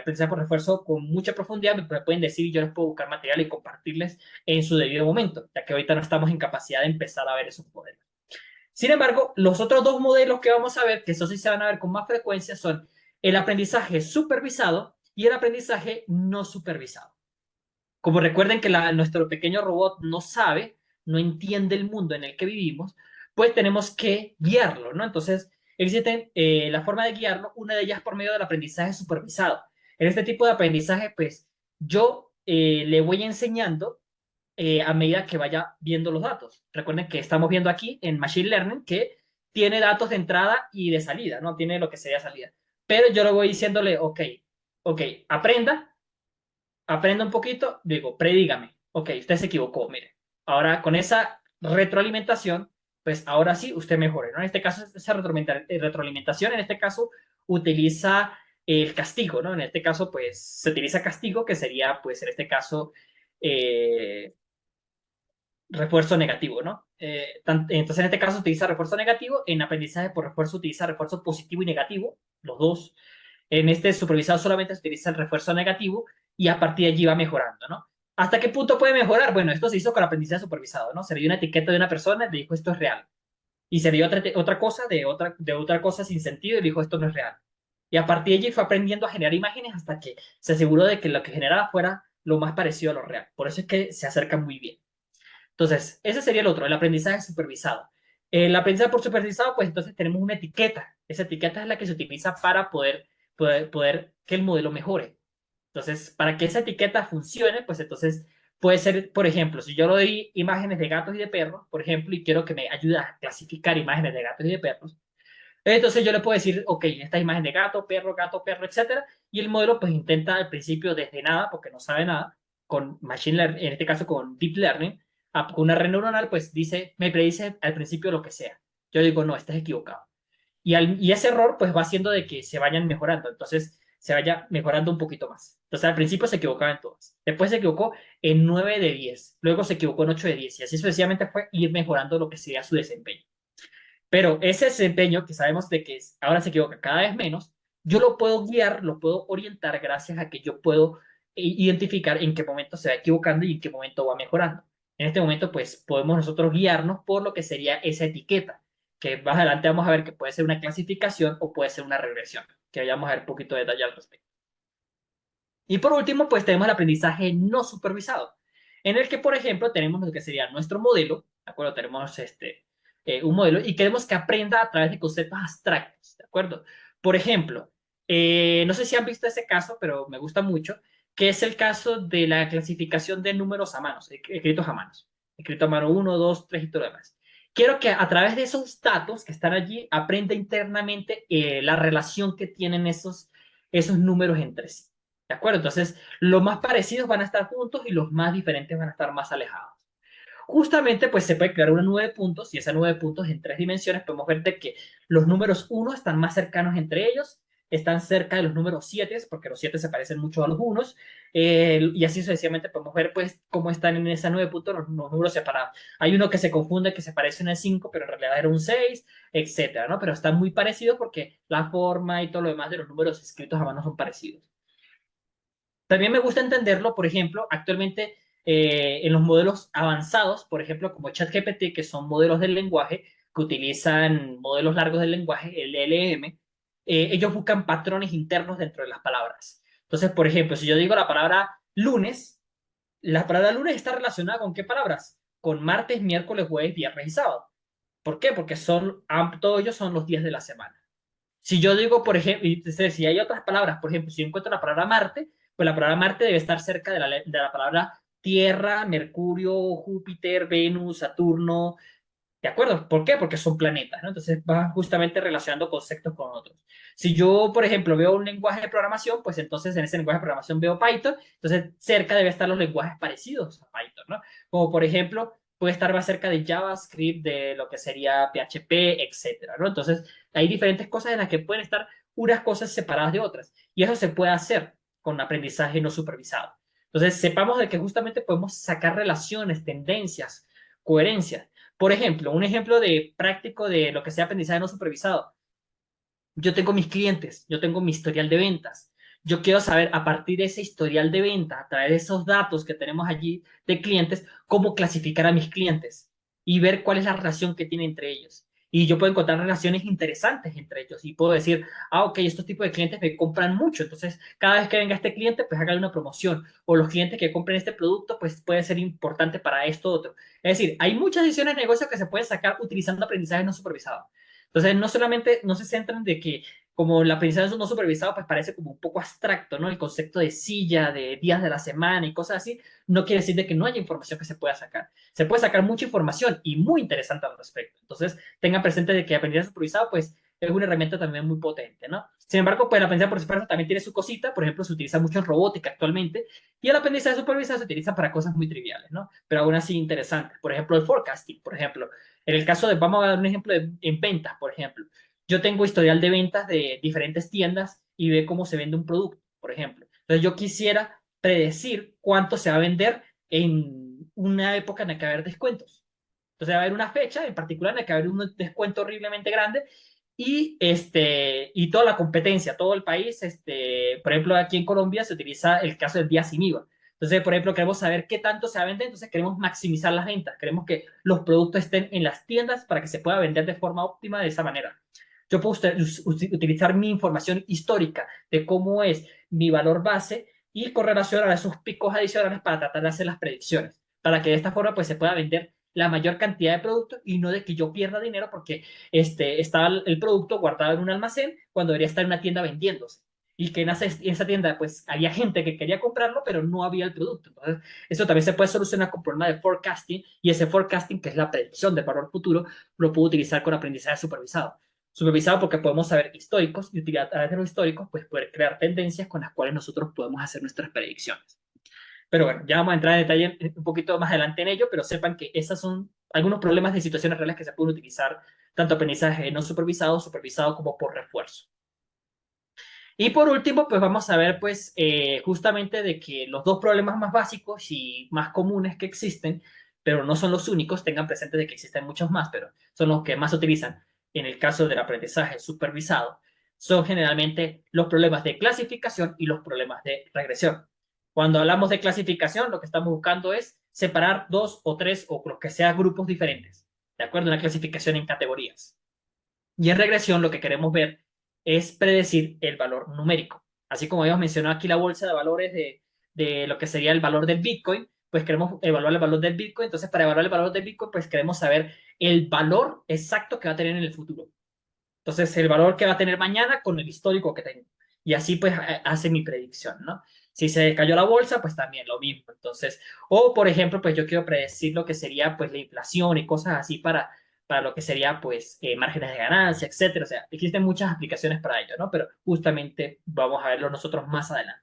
aprendizaje por refuerzo con mucha profundidad, me pueden decir y yo les puedo buscar material y compartirles en su debido momento, ya que ahorita no estamos en capacidad de empezar a ver esos modelos. Sin embargo, los otros dos modelos que vamos a ver, que esos sí se van a ver con más frecuencia, son el aprendizaje supervisado y el aprendizaje no supervisado. Como recuerden que nuestro pequeño robot no sabe, no entiende el mundo en el que vivimos, pues tenemos que guiarlo, ¿no? Entonces, existen la forma de guiarlo, una de ellas por medio del aprendizaje supervisado. En este tipo de aprendizaje, pues yo le voy enseñando a medida que vaya viendo los datos. Recuerden que estamos viendo aquí en Machine Learning que tiene datos de entrada y de salida, no tiene lo que sería salida. Pero yo le voy diciéndole, ok, aprenda un poquito, digo, predígame, ok, usted se equivocó, mire. Ahora con esa retroalimentación, pues ahora sí, usted mejore, ¿no? En este caso, esa retroalimentación, en este caso, utiliza el castigo, ¿no? En este caso, pues se utiliza castigo, que sería, pues en este caso, eh, refuerzo negativo, ¿no? Entonces, en este caso utiliza refuerzo negativo, en aprendizaje por refuerzo utiliza refuerzo positivo y negativo, los dos. En este supervisado solamente se utiliza el refuerzo negativo y a partir de allí va mejorando, ¿no? ¿Hasta qué punto puede mejorar? Bueno, esto se hizo con aprendizaje supervisado, ¿no? Se le dio una etiqueta de una persona y le dijo esto es real. Y se le dio otra cosa de otra cosa sin sentido y le dijo esto no es real. Y a partir de allí fue aprendiendo a generar imágenes hasta que se aseguró de que lo que generaba fuera lo más parecido a lo real. Por eso es que se acercan muy bien. Entonces, ese sería el otro, el aprendizaje supervisado. El aprendizaje por supervisado, pues entonces tenemos una etiqueta. Esa etiqueta es la que se utiliza para poder que el modelo mejore. Entonces, para que esa etiqueta funcione, pues entonces puede ser, por ejemplo, si yo le doy imágenes de gatos y de perros, por ejemplo, y quiero que me ayude a clasificar imágenes de gatos y de perros, entonces yo le puedo decir, ok, esta imagen de gato, perro, etcétera, y el modelo pues intenta al principio desde nada, porque no sabe nada, con Machine Learning, en este caso con Deep Learning, con una red neuronal, pues me predice al principio lo que sea. Yo digo, no, estás equivocado. Y ese error pues va haciendo de que se vayan mejorando, entonces se vaya mejorando un poquito más. Entonces al principio se equivocaba en todas, después se equivocó en 9 de 10, luego se equivocó en 8 de 10 y así sucesivamente fue ir mejorando lo que sería su desempeño. Pero ese desempeño que sabemos de que ahora se equivoca cada vez menos, yo lo puedo guiar, lo puedo orientar gracias a que yo puedo identificar en qué momento se va equivocando y en qué momento va mejorando. En este momento, pues podemos nosotros guiarnos por lo que sería esa etiqueta, que más adelante vamos a ver que puede ser una clasificación o puede ser una regresión, que vayamos a ver un poquito de detalle al respecto. Y por último, pues tenemos el aprendizaje no supervisado, en el que, por ejemplo, tenemos lo que sería nuestro modelo, ¿de acuerdo? Tenemos un modelo y queremos que aprenda a través de conceptos abstractos, ¿de acuerdo? Por ejemplo, no sé si han visto ese caso, pero me gusta mucho, que es el caso de la clasificación de números a manos, escritos a manos, escrito a mano 1, 2, 3 y todo lo demás. Quiero que a través de esos datos que están allí aprenda internamente la relación que tienen esos números entre sí. ¿De acuerdo? Entonces, los más parecidos van a estar juntos y los más diferentes van a estar más alejados. Justamente, pues se puede crear una nube de puntos y esa nube de puntos en tres dimensiones podemos ver de que los números 1 están más cercanos entre ellos, están cerca de los números 7, porque los 7 se parecen mucho a los unos, y así sucesivamente podemos ver pues cómo están en esa nube de puntos los números separados. Hay uno que se confunde que se parece a un 5, pero en realidad era un 6, etcétera, ¿no? Pero están muy parecidos porque la forma y todo lo demás de los números escritos a mano son parecidos. También me gusta entenderlo, por ejemplo, actualmente en los modelos avanzados, por ejemplo, como ChatGPT, que son modelos del lenguaje, que utilizan modelos largos del lenguaje, el LLM, ellos buscan patrones internos dentro de las palabras. Entonces, por ejemplo, si yo digo la palabra lunes está relacionada con qué palabras? Con martes, miércoles, jueves, viernes y sábado. ¿Por qué? Porque todos ellos son los días de la semana. Si yo digo, por ejemplo, si hay otras palabras, por ejemplo, si yo encuentro la palabra Marte, pues la palabra Marte debe estar cerca de la palabra Tierra, Mercurio, Júpiter, Venus, Saturno. ¿De acuerdo? ¿Por qué? Porque son planetas, ¿no? Entonces va justamente relacionando conceptos con otros. Si yo, por ejemplo, veo un lenguaje de programación, pues entonces en ese lenguaje de programación veo Python, entonces cerca debe estar los lenguajes parecidos a Python, ¿no? Como por ejemplo, puede estar más cerca de JavaScript, de lo que sería PHP, etcétera, ¿no? Entonces hay diferentes cosas en las que pueden estar unas cosas separadas de otras y eso se puede hacer con aprendizaje no supervisado. Entonces, sepamos de que justamente podemos sacar relaciones, tendencias, coherencias. Por ejemplo, un ejemplo de práctico de lo que sea aprendizaje no supervisado. Yo tengo mis clientes, yo tengo mi historial de ventas. Yo quiero saber a partir de ese historial de venta, a través de esos datos que tenemos allí de clientes, cómo clasificar a mis clientes y ver cuál es la relación que tiene entre ellos. Y yo puedo encontrar relaciones interesantes entre ellos y puedo decir, ah, ok, estos tipos de clientes me compran mucho, entonces cada vez que venga este cliente, pues hágale una promoción. O los clientes que compren este producto, pues puede ser importante para esto otro. Es decir, hay muchas decisiones de negocio que se pueden sacar utilizando aprendizaje no supervisado. Entonces, no solamente no se centran de que como el aprendizaje no supervisado, pues parece como un poco abstracto, ¿no? El concepto de silla, de días de la semana y cosas así, no quiere decir de que no haya información que se pueda sacar. Se puede sacar mucha información y muy interesante al respecto. Entonces, tengan presente de que el aprendizaje supervisado, pues, es una herramienta también muy potente, ¿no? Sin embargo, pues el aprendizaje por fuerza también tiene su cosita, por ejemplo, se utiliza mucho en robótica actualmente, y el aprendizaje supervisado se utiliza para cosas muy triviales, ¿no? Pero aún así interesantes. Por ejemplo, el forecasting, por ejemplo. En el caso de, vamos a dar un ejemplo en ventas, por ejemplo. Yo tengo historial de ventas de diferentes tiendas y ve cómo se vende un producto, por ejemplo. Entonces yo quisiera predecir cuánto se va a vender en una época en la que va a haber descuentos. Entonces va a haber una fecha en particular en la que va a haber un descuento horriblemente grande y toda la competencia, todo el país, por ejemplo, aquí en Colombia se utiliza el caso del día sin IVA. Entonces, por ejemplo, queremos saber qué tanto se va a vender, entonces queremos maximizar las ventas, queremos que los productos estén en las tiendas para que se pueda vender de forma óptima de esa manera. Yo puedo utilizar mi información histórica de cómo es mi valor base y correlacionar esos picos adicionales para tratar de hacer las predicciones, para que de esta forma pues se pueda vender la mayor cantidad de productos y no de que yo pierda dinero porque estaba el producto guardado en un almacén cuando debería estar en una tienda vendiéndose. Y que en esa tienda pues había gente que quería comprarlo, pero no había el producto. Entonces, eso también se puede solucionar con problema de forecasting y ese forecasting, que es la predicción del valor futuro, lo puedo utilizar con aprendizaje supervisado. Supervisado porque podemos saber históricos y utilizar a través de los históricos pues poder crear tendencias con las cuales nosotros podemos hacer nuestras predicciones. Pero bueno, ya vamos a entrar en detalle un poquito más adelante en ello, pero sepan que esos son algunos problemas de situaciones reales que se pueden utilizar tanto aprendizaje no supervisado, supervisado como por refuerzo. Y por último, pues vamos a ver pues justamente de que los dos problemas más básicos y más comunes que existen, pero no son los únicos, tengan presente de que existen muchos más, pero son los que más se utilizan en el caso del aprendizaje supervisado, son generalmente los problemas de clasificación y los problemas de regresión. Cuando hablamos de clasificación, lo que estamos buscando es separar dos o tres o los que sean grupos diferentes, de acuerdo a una clasificación en categorías. Y en regresión lo que queremos ver es predecir el valor numérico. Así como habíamos mencionado aquí la bolsa de valores de lo que sería el valor del Bitcoin, pues queremos evaluar el valor del Bitcoin. Entonces, para evaluar el valor del Bitcoin, pues queremos saber el valor exacto que va a tener en el futuro. Entonces, el valor que va a tener mañana con el histórico que tengo. Y así pues hace mi predicción, ¿no? Si se cayó la bolsa, pues también lo mismo. Entonces, o por ejemplo, pues yo quiero predecir lo que sería pues la inflación y cosas así para lo que sería pues márgenes de ganancia, etcétera. O sea, existen muchas aplicaciones para ello, ¿no? Pero justamente vamos a verlo nosotros más adelante.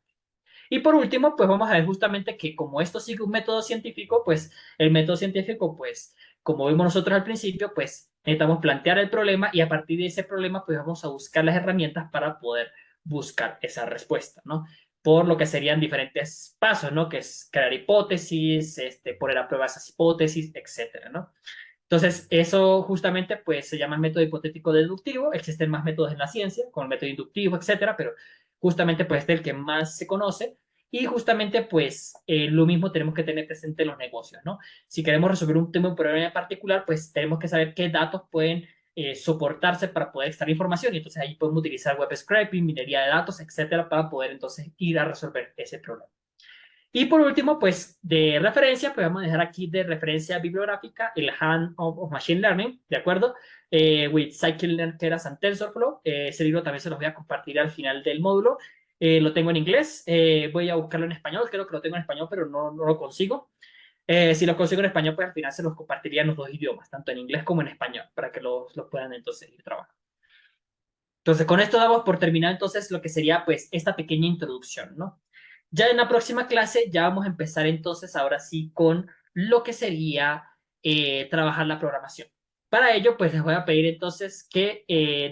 Y por último, pues vamos a ver justamente que como esto sigue un método científico, pues el método científico, pues como vimos nosotros al principio, pues necesitamos plantear el problema y a partir de ese problema, pues vamos a buscar las herramientas para poder buscar esa respuesta, ¿no? Por lo que serían diferentes pasos, ¿no? Que es crear hipótesis, poner a prueba esas hipótesis, etcétera, ¿no? Entonces, eso justamente pues se llama el método hipotético deductivo. Existen más métodos en la ciencia, como el método inductivo, etcétera, pero justamente pues este es el que más se conoce. Y justamente pues lo mismo tenemos que tener presente en los negocios, ¿no? Si queremos resolver un tema, un problema en particular, pues tenemos que saber qué datos pueden soportarse para poder extraer información y entonces ahí podemos utilizar web scraping, minería de datos, etcétera, para poder entonces ir a resolver ese problema. Y por último, pues de referencia, pues vamos a dejar aquí de referencia bibliográfica el Hand of Machine Learning, ¿de acuerdo? With Scikit-Learn Keras and TensorFlow. Ese libro también se los voy a compartir al final del módulo. Lo tengo en inglés, voy a buscarlo en español, creo que lo tengo en español, pero no lo consigo. Si lo consigo en español, pues al final se los compartiría en los dos idiomas, tanto en inglés como en español, para que los puedan entonces ir trabajando. Entonces, con esto damos por terminado entonces lo que sería pues esta pequeña introducción, ¿no? Ya en la próxima clase ya vamos a empezar entonces ahora sí con lo que sería trabajar la programación. Para ello, pues les voy a pedir entonces que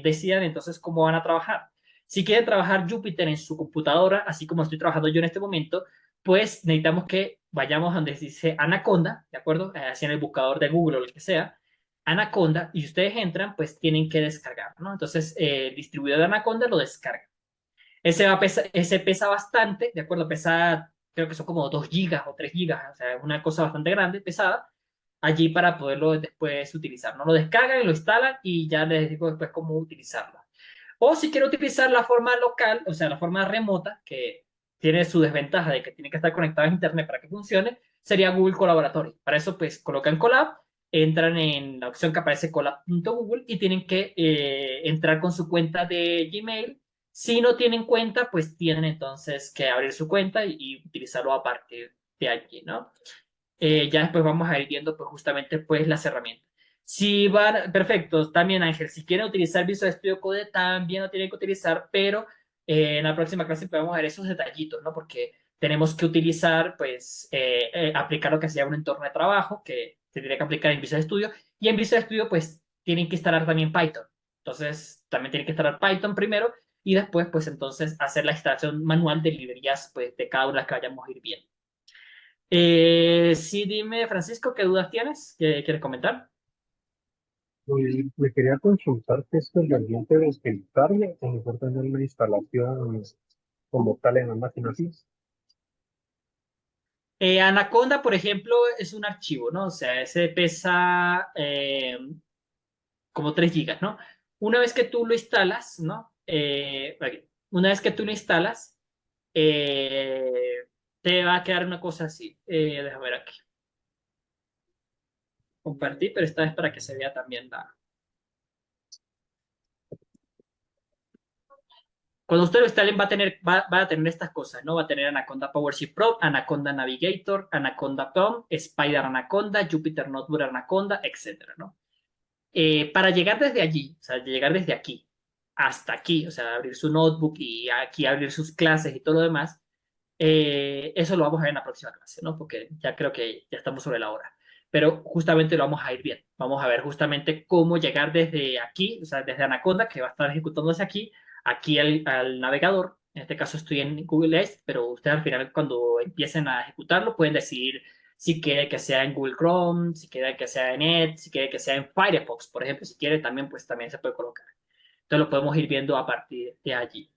decidan entonces cómo van a trabajar. Si quieren trabajar Jupyter en su computadora, así como estoy trabajando yo en este momento, pues necesitamos que vayamos donde dice Anaconda, ¿de acuerdo? Así en el buscador de Google o lo que sea, Anaconda, y ustedes entran, pues tienen que descargar, ¿no? Entonces, el distribuidor de Anaconda lo descarga. Ese pesa bastante, ¿de acuerdo? Pesa, creo que son como 2 gigas o 3 gigas, o sea, es una cosa bastante grande, pesada, allí para poderlo después utilizar, ¿no? Lo descargan, lo instalan y ya les digo después cómo utilizarlo. O si quiero utilizar la forma local, o sea, la forma remota, que tiene su desventaja de que tiene que estar conectado a internet para que funcione, sería Google Colaboratory. Para eso, pues, colocan Colab, entran en la opción que aparece colab.google y tienen que entrar con su cuenta de Gmail. Si no tienen cuenta, pues tienen entonces que abrir su cuenta y utilizarlo a partir de allí, ¿no? Ya después vamos a ir viendo pues justamente pues las herramientas. Si van, perfecto, también Ángel, si quieren utilizar Visual Studio Code, también lo tienen que utilizar, pero en la próxima clase pues, vamos a ver esos detallitos, ¿no? Porque tenemos que utilizar, pues, aplicar lo que se llama un entorno de trabajo, que se tiene que aplicar en Visual Studio, y en Visual Studio, pues, tienen que instalar también Python. Entonces, también tienen que instalar Python primero, y después, pues, entonces, hacer la instalación manual de librerías, pues, de cada una de las que vayamos a ir viendo. Sí, dime, Francisco, ¿qué dudas tienes? ¿Qué quieres comentar? Me quería consultar qué es el ambiente de escritorio, o mejor tener una instalación como tal en la máquina así. Anaconda, por ejemplo, es un archivo, ¿no? O sea, ese pesa como 3 gigas, ¿no? Una vez que tú lo instalas, ¿no? Ok. Una vez que tú lo instalas, eh, te va a quedar una cosa así. Déjame ver aquí. Compartir, pero esta vez para que se vea también la... Cuando usted lo instalen va a tener estas cosas, ¿no? Va a tener Anaconda PowerShell Pro, Anaconda Navigator, Anaconda POM, Spider Anaconda, Jupyter Notebook Anaconda, etcétera, ¿no? Para llegar desde allí, o sea, llegar desde aquí hasta aquí, o sea, abrir su notebook y aquí abrir sus clases y todo lo demás, eso lo vamos a ver en la próxima clase, ¿no? Porque ya creo que ya estamos sobre la hora. Pero justamente lo vamos a ir bien. Vamos a ver justamente cómo llegar desde aquí, o sea, desde Anaconda, que va a estar ejecutándose aquí, aquí al navegador. En este caso estoy en Google Edge, pero ustedes al final cuando empiecen a ejecutarlo pueden decidir si quiere que sea en Google Chrome, si quiere que sea en Edge, si quiere que sea en Firefox, por ejemplo, si quiere también, pues también se puede colocar. Entonces lo podemos ir viendo a partir de allí.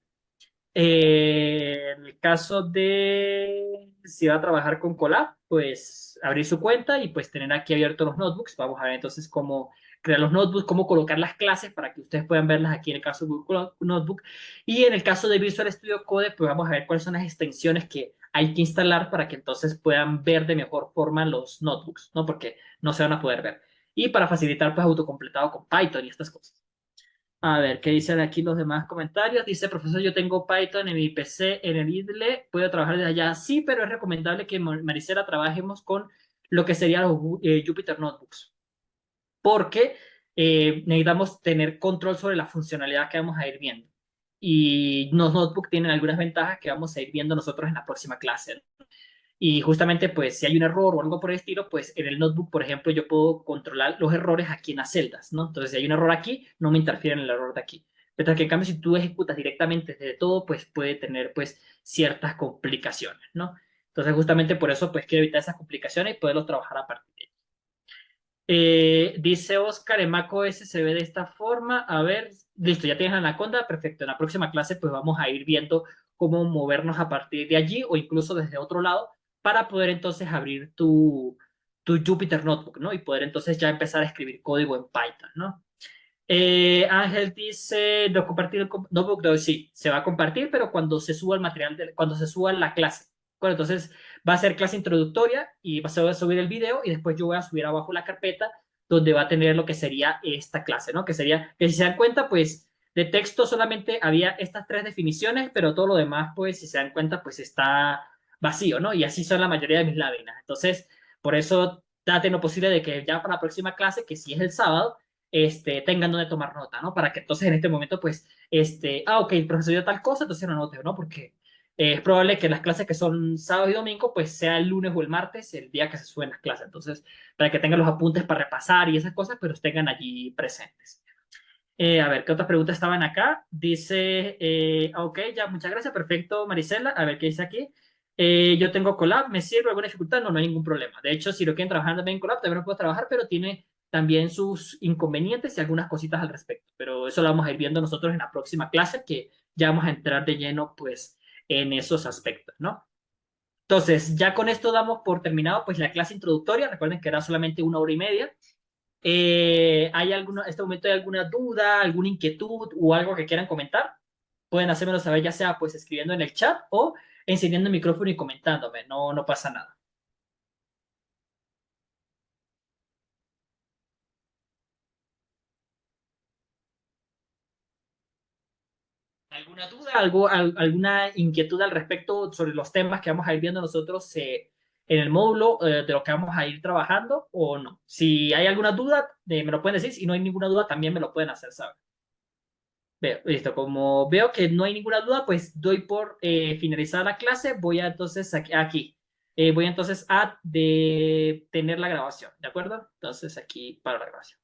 En el caso de si va a trabajar con Colab, pues abrir su cuenta y pues tener aquí abiertos los notebooks. Vamos a ver entonces cómo crear los notebooks, cómo colocar las clases para que ustedes puedan verlas aquí en el caso de Google Notebook. Y en el caso de Visual Studio Code, pues vamos a ver cuáles son las extensiones que hay que instalar para que entonces puedan ver de mejor forma los notebooks, ¿no? Porque no se van a poder ver. Y para facilitar, pues autocompletado con Python y estas cosas. A ver, ¿qué dicen aquí los demás comentarios? Dice, profesor, yo tengo Python en mi PC, en el IDLE, puedo trabajar desde allá. Sí, pero es recomendable que Maricela trabajemos con lo que serían los Jupyter Notebooks, porque necesitamos tener control sobre la funcionalidad que vamos a ir viendo. Y los notebooks tienen algunas ventajas que vamos a ir viendo nosotros en la próxima clase. Y justamente, pues, si hay un error o algo por el estilo, pues en el notebook, por ejemplo, yo puedo controlar los errores aquí en las celdas, ¿no? Entonces, si hay un error aquí, no me interfiere en el error de aquí. Mientras que, en cambio, si tú ejecutas directamente desde todo, pues puede tener, pues, ciertas complicaciones, ¿no? Entonces, justamente por eso, pues, quiero evitar esas complicaciones y poderlos trabajar a partir de ahí. Dice Oscar, en macOS se ve de esta forma. A ver, listo, ya tienes la Anaconda, perfecto. En la próxima clase, pues vamos a ir viendo cómo movernos a partir de allí o incluso desde otro lado para poder entonces abrir tu Jupyter Notebook, ¿no? Y poder entonces ya empezar a escribir código en Python, ¿no? Ángel dice, no compartir el notebook, no, sí, se va a compartir, pero cuando se suba el material, cuando se suba la clase. Bueno, entonces va a ser clase introductoria y va a subir el video y después yo voy a subir abajo la carpeta donde va a tener lo que sería esta clase, ¿no? Que sería, que si se dan cuenta, pues de texto solamente había estas 3 definiciones, pero todo lo demás, pues si se dan cuenta, pues está vacío, ¿no? Y así son la mayoría de mis láminas. Entonces, por eso date lo posible de que ya para la próxima clase, que si es el sábado, tengan donde tomar nota, ¿no? Para que entonces en este momento, pues, ok, el profesor dio tal cosa, entonces no anote, ¿no? Porque es probable que las clases que son sábado y domingo, pues sea el lunes o el martes, el día que se suben las clases. Entonces, para que tengan los apuntes para repasar y esas cosas, pero tengan allí presentes. A ver, ¿qué otras preguntas estaban acá? Dice, ok, ya, muchas gracias, perfecto, Marisela. A ver, ¿qué dice aquí? Yo tengo Colab, ¿me sirve alguna dificultad? No, no hay ningún problema. De hecho, si lo quieren trabajar también en Colab, también lo puedo trabajar, pero tiene también sus inconvenientes y algunas cositas al respecto. Pero eso lo vamos a ir viendo nosotros en la próxima clase, que ya vamos a entrar de lleno, pues, en esos aspectos, ¿no? Entonces, ya con esto damos por terminado, pues, la clase introductoria. Recuerden que era solamente 1 hora y media. ¿Hay alguno, en este momento hay alguna duda, alguna inquietud o algo que quieran comentar? Pueden hacérmelo saber, ya sea pues escribiendo en el chat o encendiendo el micrófono y comentándome. No, no pasa nada. ¿Alguna duda, alguna inquietud al respecto sobre los temas que vamos a ir viendo nosotros en el módulo de lo que vamos a ir trabajando o no? Si hay alguna duda, me lo pueden decir. Si no hay ninguna duda, también me lo pueden hacer saber. Veo, listo, como veo que no hay ninguna duda, pues doy por finalizada la clase. Voy a entonces aquí. Voy entonces a tener la grabación, ¿de acuerdo? Entonces aquí para la grabación.